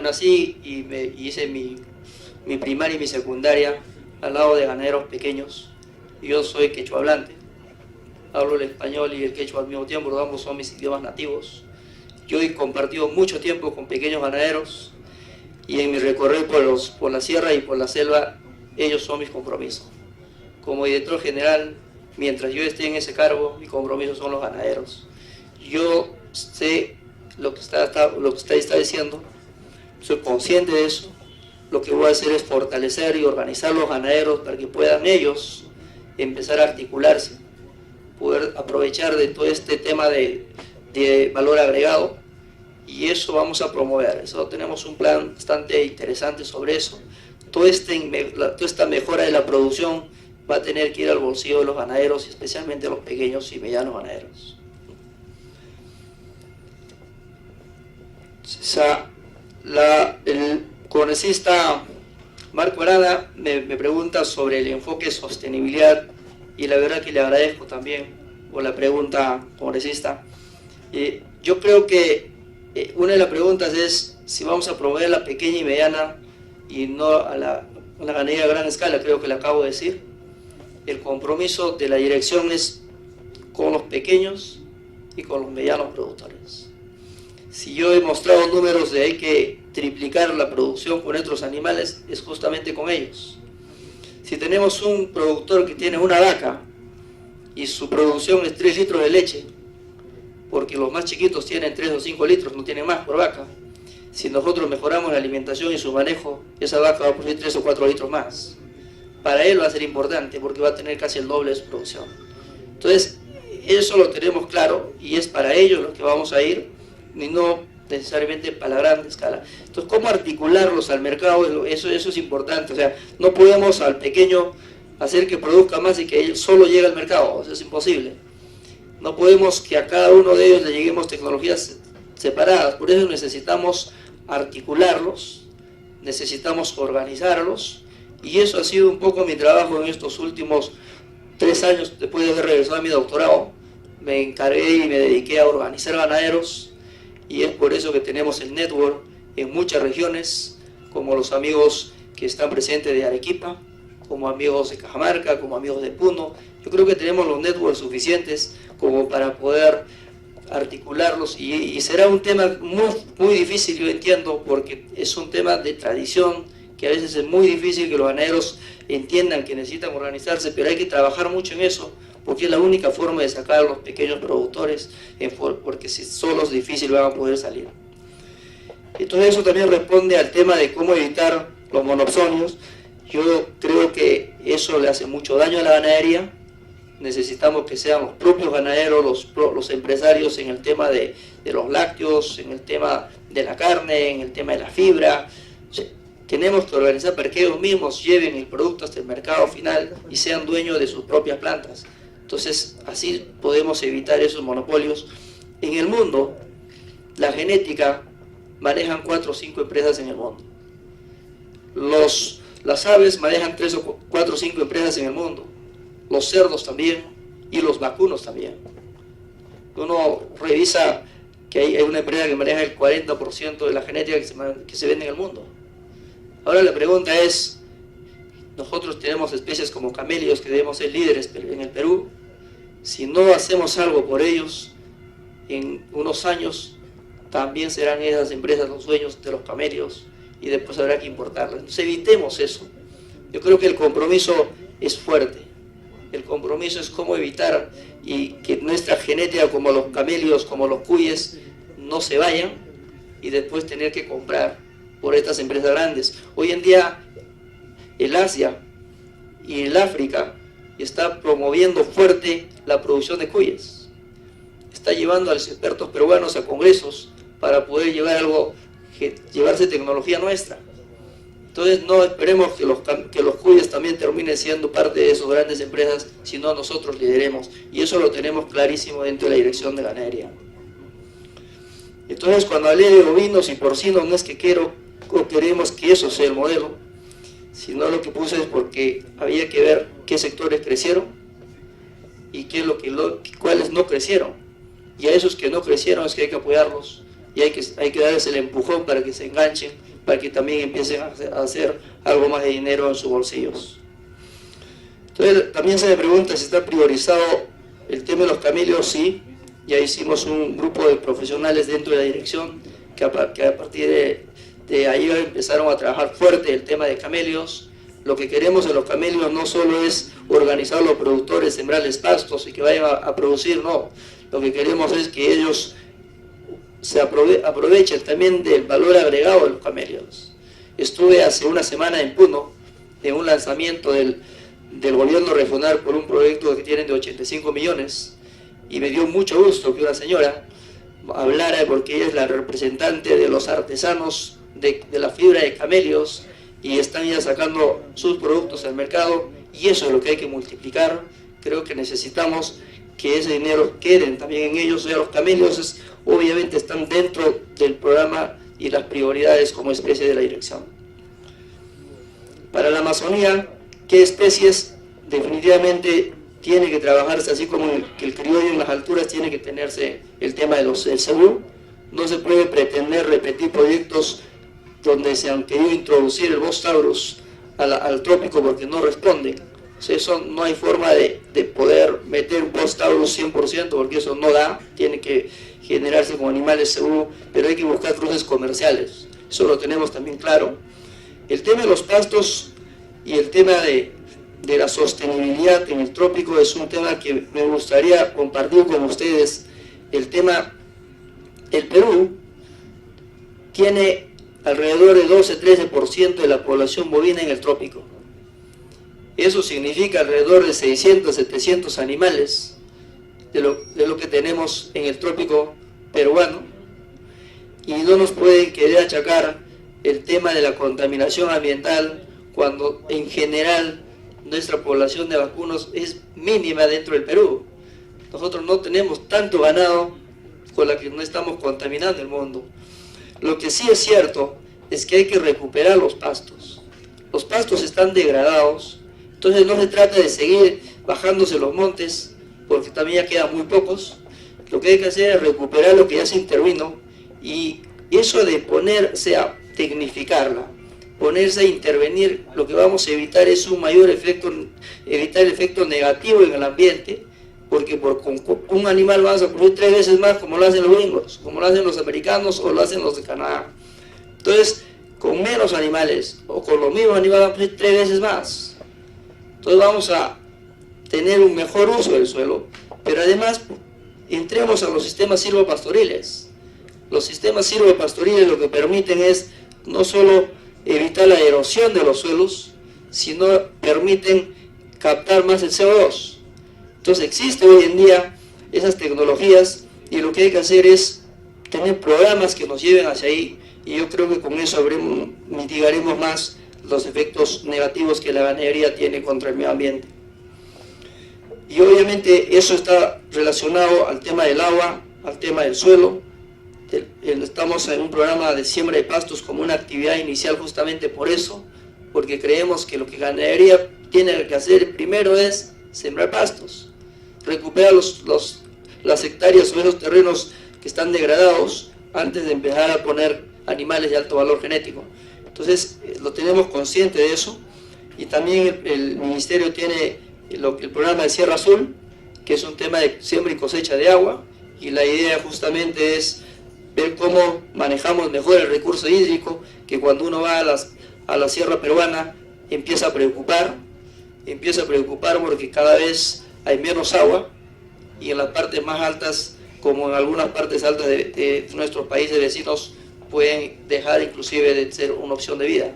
[SPEAKER 2] nací y hice mi primaria y mi secundaria al lado de ganaderos pequeños. Yo soy quechua hablante. Hablo el español y el quechua al mismo tiempo, ambos son mis idiomas nativos. Yo he compartido mucho tiempo con pequeños ganaderos y en mi recorrido por la sierra y por la selva, ellos son mis compromisos. Como director general, mientras yo esté en ese cargo, mi compromiso son los ganaderos. Yo sé lo que usted está diciendo, soy consciente de eso. Lo que voy a hacer es fortalecer y organizar los ganaderos para que puedan ellos empezar a articularse, poder aprovechar de todo este tema de valor agregado, y eso vamos a promover. Eso tenemos un plan bastante interesante sobre eso. Toda esta mejora de la producción va a tener que ir al bolsillo de los ganaderos, y especialmente los pequeños y medianos ganaderos. El congresista Marco Arana me pregunta sobre el enfoque de sostenibilidad, y la verdad que le agradezco también por la pregunta, congresista. Yo creo que una de las preguntas es si vamos a promover la pequeña y mediana y no a la ganadería a gran escala. Creo que le acabo de decir. El compromiso de la dirección es con los pequeños y con los medianos productores. Si yo he mostrado números de hay que triplicar la producción con otros animales, es justamente con ellos. Si tenemos un productor que tiene una vaca y su producción es 3 litros de leche, porque los más chiquitos tienen 3 o 5 litros, no tienen más por vaca, si nosotros mejoramos la alimentación y su manejo, esa vaca va a producir 3 o 4 litros más. Para él va a ser importante porque va a tener casi el doble de su producción. Entonces, eso lo tenemos claro y es para ellos lo que vamos a ir, y no necesariamente para la gran escala. Entonces, ¿cómo articularlos al mercado? Eso es importante. O sea, no podemos al pequeño hacer que produzca más y que él solo llegue al mercado. Eso es imposible. No podemos que a cada uno de ellos le lleguemos tecnologías separadas. Por eso necesitamos articularlos, necesitamos organizarlos, y eso ha sido un poco mi trabajo en estos últimos 3 años. Después de haber regresado a mi doctorado, me encargué y me dediqué a organizar ganaderos, y es por eso que tenemos el network en muchas regiones, como los amigos que están presentes de Arequipa, como amigos de Cajamarca, como amigos de Puno. Yo creo que tenemos los networks suficientes como para poder articularlos, y será un tema muy difícil, yo entiendo, porque es un tema de tradición, que a veces es muy difícil que los ganaderos entiendan que necesitan organizarse, pero hay que trabajar mucho en eso, porque es la única forma de sacar a los pequeños productores, porque si solos es difícil van a poder salir. Entonces eso también responde al tema de cómo evitar los monopsonios. Yo creo que eso le hace mucho daño a la ganadería. Necesitamos que sean los propios ganaderos, los empresarios en el tema de los lácteos, en el tema de la carne, en el tema de la fibra. O sea, tenemos que organizar para que ellos mismos lleven el producto hasta el mercado final y sean dueños de sus propias plantas. Entonces, así podemos evitar esos monopolios. En el mundo, la genética manejan 4 o 5 empresas en el mundo. Las aves manejan 3 o 4 o 5 empresas en el mundo. Los cerdos también, y los vacunos también. Uno revisa que hay una empresa que maneja el 40% de la genética que se vende en el mundo. Ahora la pregunta es, Nosotros tenemos especies como camélidos que debemos ser líderes en el Perú. Si no hacemos algo por ellos, en unos años también serán esas empresas los dueños de los camélidos y después habrá que importarlas. Entonces evitemos eso. Yo creo que el compromiso es fuerte. El compromiso es cómo evitar y que nuestra genética, como los camélidos, como los cuyes, no se vayan y después tener que comprar por estas empresas grandes. Hoy en día el Asia y el África está promoviendo fuerte la producción de cuyes. Está llevando a los expertos peruanos a congresos para poder llevarse tecnología nuestra. Entonces no esperemos que los cuyes también terminen siendo parte de esas grandes empresas, sino nosotros lideremos. Y eso lo tenemos clarísimo dentro de la Dirección de Ganadería. Entonces cuando hablé de bovinos y porcinos, no es que queremos que eso sea el modelo, sino lo que puse es porque había que ver qué sectores crecieron y cuáles no crecieron. Y a esos que no crecieron es que hay que apoyarlos y hay que darles el empujón para que se enganchen, para que también empiecen a hacer algo más de dinero en sus bolsillos. Entonces también se me pregunta si está priorizado el tema de los camélidos. Sí, ya hicimos un grupo de profesionales dentro de la dirección que a partir de ahí empezaron a trabajar fuerte el tema de camélidos. Lo que queremos en los camélidos no solo es organizar a los productores, sembrarles pastos y que vayan a producir, no. Lo que queremos es que ellos se aprovechen también del valor agregado de los camélidos. Estuve hace una semana en Puno, en un lanzamiento del gobierno regional por un proyecto que tienen de 85 millones, y me dio mucho gusto que una señora hablara, porque ella es la representante de los artesanos de la fibra de camélidos, y están ya sacando sus productos al mercado, y eso es lo que hay que multiplicar. Creo que necesitamos que ese dinero quede también en ellos. O sea, los camélidos obviamente están dentro del programa y las prioridades como especie de la dirección. Para la Amazonía, ¿qué especies? Definitivamente tiene que trabajarse, así como el criollo en las alturas tiene que tenerse el tema del cebú. No se puede pretender repetir proyectos donde se han querido introducir el Bos taurus al trópico porque no responden. O sea, eso no hay forma de poder meter un Bos taurus 100% porque eso no da, tiene que generarse con animales cebú, pero hay que buscar cruces comerciales. Eso lo tenemos también claro. El tema de los pastos y el tema de la sostenibilidad en el trópico es un tema que me gustaría compartir con ustedes. El Perú tiene alrededor de 12-13% de la población bovina en el trópico. Eso significa alrededor de 600-700 animales de lo que tenemos en el trópico peruano, y no nos pueden querer achacar el tema de la contaminación ambiental cuando en general nuestra población de vacunos es mínima dentro del Perú. Nosotros no tenemos tanto ganado con la que no estamos contaminando el mundo. Lo que sí es cierto es que hay que recuperar los pastos. Los pastos están degradados, entonces no se trata de seguir bajándose los montes, porque también ya quedan muy pocos. Lo que hay que hacer es recuperar lo que ya se intervino, y eso de ponerse a tecnificarla, ponerse a intervenir, lo que vamos a evitar es un mayor efecto, evitar el efecto negativo en el ambiente, porque con un animal vas a producir 3 veces más, como lo hacen los gringos, como lo hacen los americanos o lo hacen los de Canadá. Entonces, con menos animales o con los mismos animales vamos a producir 3 veces más. Entonces vamos a tener un mejor uso del suelo, pero además entremos a los sistemas silvopastoriles. Los sistemas silvopastoriles lo que permiten es no solo evitar la erosión de los suelos, sino permiten captar más el CO2. Entonces existe hoy en día esas tecnologías, y lo que hay que hacer es tener programas que nos lleven hacia ahí, y yo creo que con eso mitigaremos más los efectos negativos que la ganadería tiene contra el medio ambiente. Y obviamente eso está relacionado al tema del agua, al tema del suelo. Estamos en un programa de siembra de pastos como una actividad inicial justamente por eso, porque creemos que lo que ganadería tiene que hacer primero es sembrar pastos, recuperar las hectáreas o esos terrenos que están degradados antes de empezar a poner animales de alto valor genético. Entonces lo tenemos consciente de eso, y también el Ministerio tiene el programa de Sierra Azul, que es un tema de siembra y cosecha de agua, y la idea justamente es ver cómo manejamos mejor el recurso hídrico, que cuando uno va a la sierra peruana empieza a preocupar porque cada vez hay menos agua, y en las partes más altas, como en algunas partes altas de nuestros países vecinos, pueden dejar inclusive de ser una opción de vida.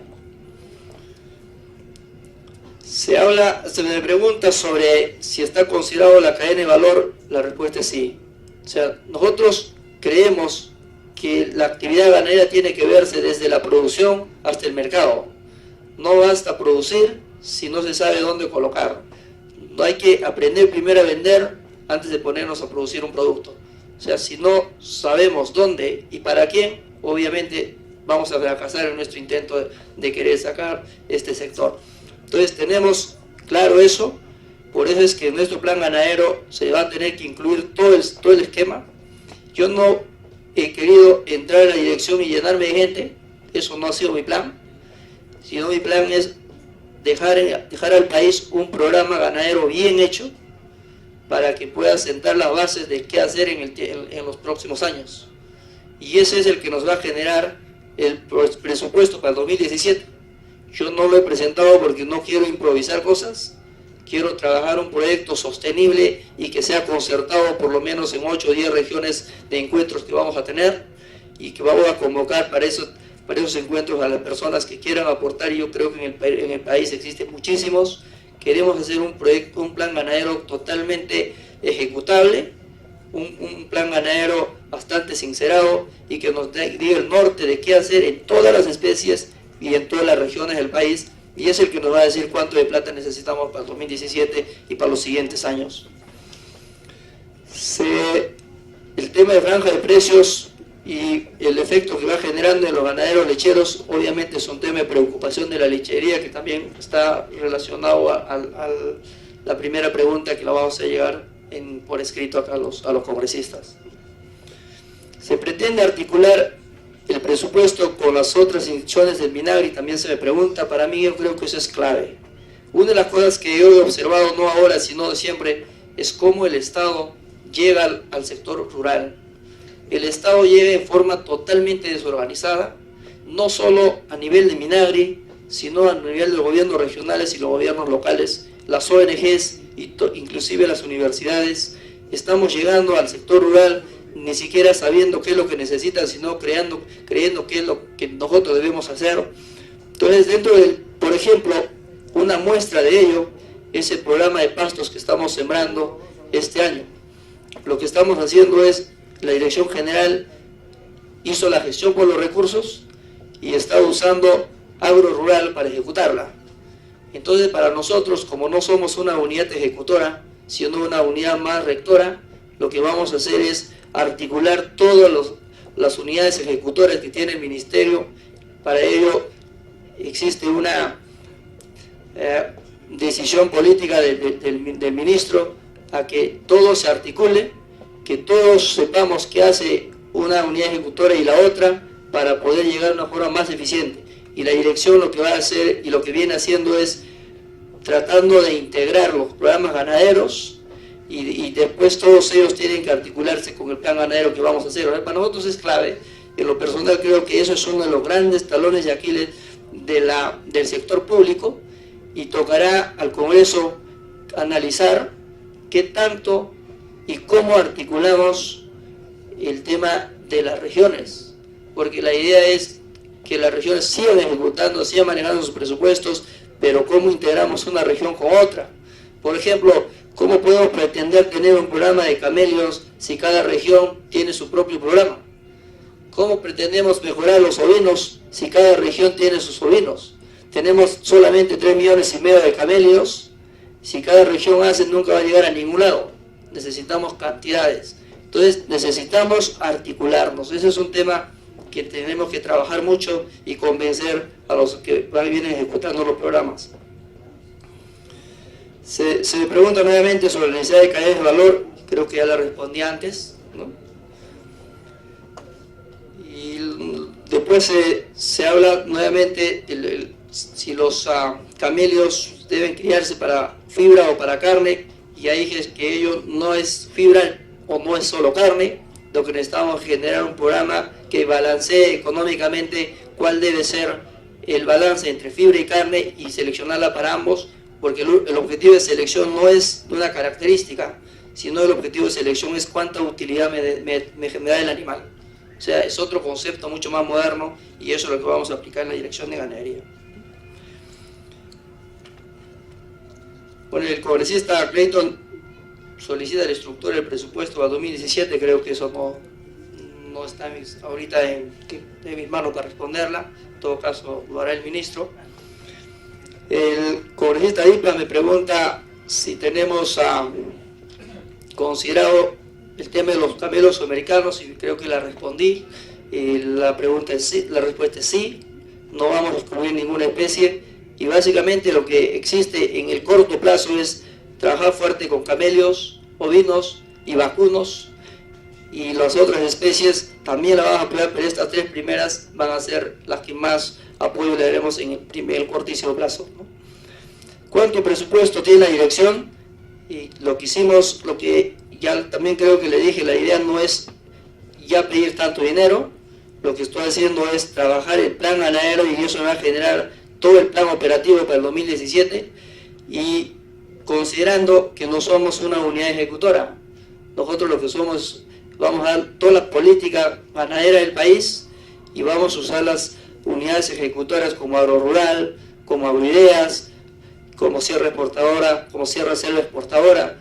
[SPEAKER 2] Se me pregunta sobre si está considerado la cadena de valor. La respuesta es sí. O sea, nosotros creemos que la actividad ganadera tiene que verse desde la producción hasta el mercado. No basta producir si no se sabe dónde colocar. No hay que aprender primero a vender antes de ponernos a producir un producto. O sea, si no sabemos dónde y para quién, obviamente vamos a fracasar en nuestro intento de querer sacar este sector. Entonces tenemos claro eso, por eso es que en nuestro plan ganadero se va a tener que incluir todo el esquema. Yo no he querido entrar en la dirección y llenarme de gente, eso no ha sido mi plan, sino mi plan es dejar al país un programa ganadero bien hecho para que pueda sentar las bases de qué hacer en los próximos años. Y ese es el que nos va a generar el presupuesto para el 2017. Yo no lo he presentado porque no quiero improvisar cosas, quiero trabajar un proyecto sostenible y que sea concertado por lo menos en 8 o 10 regiones de encuentros que vamos a tener, y que vamos a convocar para esos encuentros a las personas que quieran aportar, y yo creo que en el país existen muchísimos. Queremos hacer un plan ganadero totalmente ejecutable, un plan ganadero bastante sincerado y que nos diga el norte de qué hacer en todas las especies y en todas las regiones del país, y es el que nos va a decir cuánto de plata necesitamos para el 2017 y para los siguientes años. El tema de franja de precios y el efecto que va generando en los ganaderos lecheros, obviamente es un tema de preocupación de la lechería, que también está relacionado a la primera pregunta que la vamos a llegar por escrito acá a los congresistas. Se pretende articular el presupuesto con las otras instituciones del Minagri, también se me pregunta. Para mí, yo creo que eso es clave. Una de las cosas que yo he observado, no ahora sino de siempre, es cómo el Estado llega al sector rural. El Estado llega en forma totalmente desorganizada, no solo a nivel de Minagri, sino a nivel de los gobiernos regionales y los gobiernos locales, las ONGs y inclusive las universidades. Estamos llegando al sector rural ni siquiera sabiendo qué es lo que necesitan, sino creyendo qué es lo que nosotros debemos hacer. Entonces, por ejemplo, una muestra de ello es el programa de pastos que estamos sembrando este año. Lo que estamos haciendo es, la Dirección General hizo la gestión por los recursos y está usando Agro Rural para ejecutarla. Entonces, para nosotros, como no somos una unidad ejecutora, sino una unidad más rectora, lo que vamos a hacer es articular todas las unidades ejecutoras que tiene el Ministerio. Para ello existe una decisión política del ministro a que todo se articule, que todos sepamos qué hace una unidad ejecutora y la otra para poder llegar a una forma más eficiente. Y la dirección lo que va a hacer y lo que viene haciendo es tratando de integrar los programas ganaderos, y después todos ellos tienen que articularse con el plan ganadero que vamos a hacer. Ahora, para nosotros es clave. En lo personal creo que eso es uno de los grandes talones de Aquiles del sector público, y tocará al Congreso analizar qué tanto y cómo articulamos el tema de las regiones, porque la idea es que las regiones sigan ejecutando, sigan manejando sus presupuestos, pero cómo integramos una región con otra. Por ejemplo, ¿cómo podemos pretender tener un programa de camelios si cada región tiene su propio programa? ¿Cómo pretendemos mejorar los ovinos si cada región tiene sus ovinos? Tenemos solamente 3,5 millones de camelios. Si cada región hace, nunca va a llegar a ningún lado. Necesitamos cantidades. Entonces necesitamos articularnos. Ese es un tema que tenemos que trabajar mucho y convencer a los que vienen ejecutando los programas. Se me pregunta nuevamente sobre la necesidad de cadenas de valor. Creo que ya la respondí antes, ¿no? Y después se habla nuevamente si los camelios deben criarse para fibra o para carne, y ahí es que ello no es fibra o no es solo carne. Lo que necesitamos es generar un programa que balancee económicamente cuál debe ser el balance entre fibra y carne y seleccionarla para ambos, porque el objetivo de selección no es una característica, sino el objetivo de selección es cuánta utilidad me da el animal. O sea, es otro concepto mucho más moderno, y eso es lo que vamos a aplicar en la Dirección de Ganadería. Bueno, el congresista Clayton solicita la estructura del presupuesto para 2017, creo que eso no está ahorita en mis manos para responderla, en todo caso lo hará el ministro. El congresista Dipla me pregunta si tenemos considerado el tema de los camelos sudamericanos, y creo que la respondí. La respuesta es sí, no vamos a excluir ninguna especie, y básicamente lo que existe en el corto plazo es trabajar fuerte con camelios, ovinos y vacunos, y las otras especies también las vamos a apoyar, pero estas tres primeras van a ser las que más apoyo le daremos en el cortísimo plazo, ¿no? ¿Cuánto presupuesto tiene la dirección? Y lo que hicimos, lo que ya también creo que le dije, la idea no es ya pedir tanto dinero. Lo que estoy haciendo es trabajar el plan ganadero, y eso va a generar todo el plan operativo para el 2017, y considerando que no somos una unidad ejecutora, nosotros lo que somos, vamos a dar toda la política ganadera del país, y vamos a usar las unidades ejecutoras como Agrorural, como Agroideas, como Sierra Exportadora, como Sierra Selva Exportadora.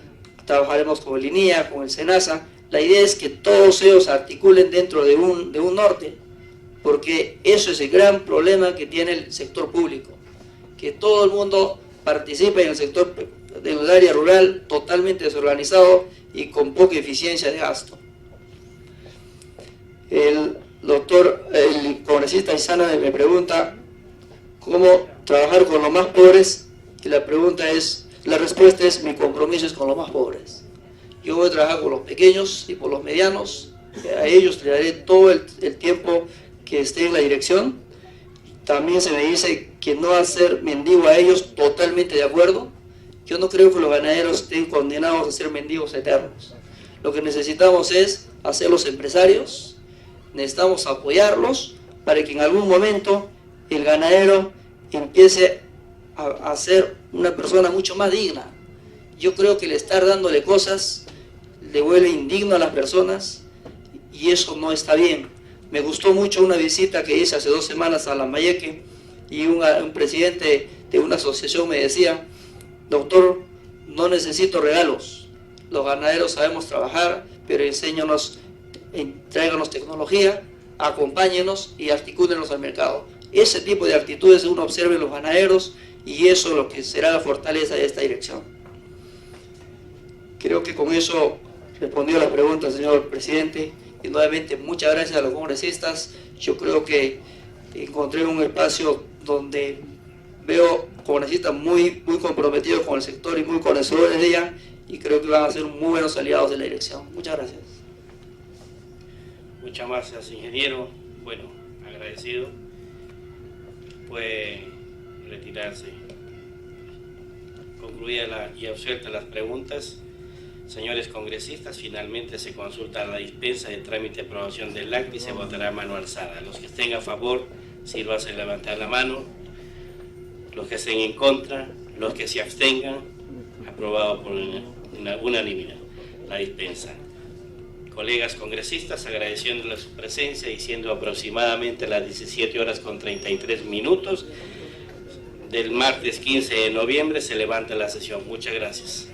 [SPEAKER 2] Trabajaremos con el INIA, con el SENASA. La idea es que todos ellos articulen dentro de un norte, porque eso es el gran problema que tiene el sector público, que todo el mundo participa en el sector del área rural totalmente desorganizado y con poca eficiencia de gasto. El congresista Isana me pregunta cómo trabajar con los más pobres, y la respuesta es: mi compromiso es con los más pobres. Yo voy a trabajar con los pequeños y con los medianos, a ellos le daré todo el tiempo que esté en la dirección. También se me dice que no va a ser mendigo a ellos, totalmente de acuerdo. Yo no creo que los ganaderos estén condenados a ser mendigos eternos. Lo que necesitamos es hacerlos empresarios, necesitamos apoyarlos para que en algún momento el ganadero empiece a ser una persona mucho más digna. Yo creo que el estar dándole cosas le vuelve indigno a las personas, y eso no está bien. Me gustó mucho una visita que hice hace 2 semanas a Lambayeque, y un presidente de una asociación me decía: doctor, no necesito regalos, los ganaderos sabemos trabajar, pero enséñanos, tráiganos tecnología, acompáñenos y articúlenos al mercado. Ese tipo de actitudes uno observa en los ganaderos, y eso es lo que será la fortaleza de esta dirección. Creo que con eso respondió a la pregunta, señor presidente, y nuevamente muchas gracias a los congresistas. Yo creo que encontré un espacio donde veo congresistas muy comprometidos con el sector y muy conocedores de ella, y creo que van a ser muy buenos aliados de la dirección. Muchas gracias.
[SPEAKER 1] Muchas gracias, ingeniero. Bueno, agradecido. Puede retirarse. Concluida y absueltas las preguntas, señores congresistas, finalmente se consulta la dispensa de trámite de aprobación del acta y se votará a mano alzada. Los que estén a favor, sírvase a levantar la mano. Los que estén en contra, los que se abstengan, aprobado por unanimidad la dispensa. Colegas congresistas, agradeciéndoles su presencia y siendo aproximadamente las 17:33 del martes 15 de noviembre, se levanta la sesión. Muchas gracias.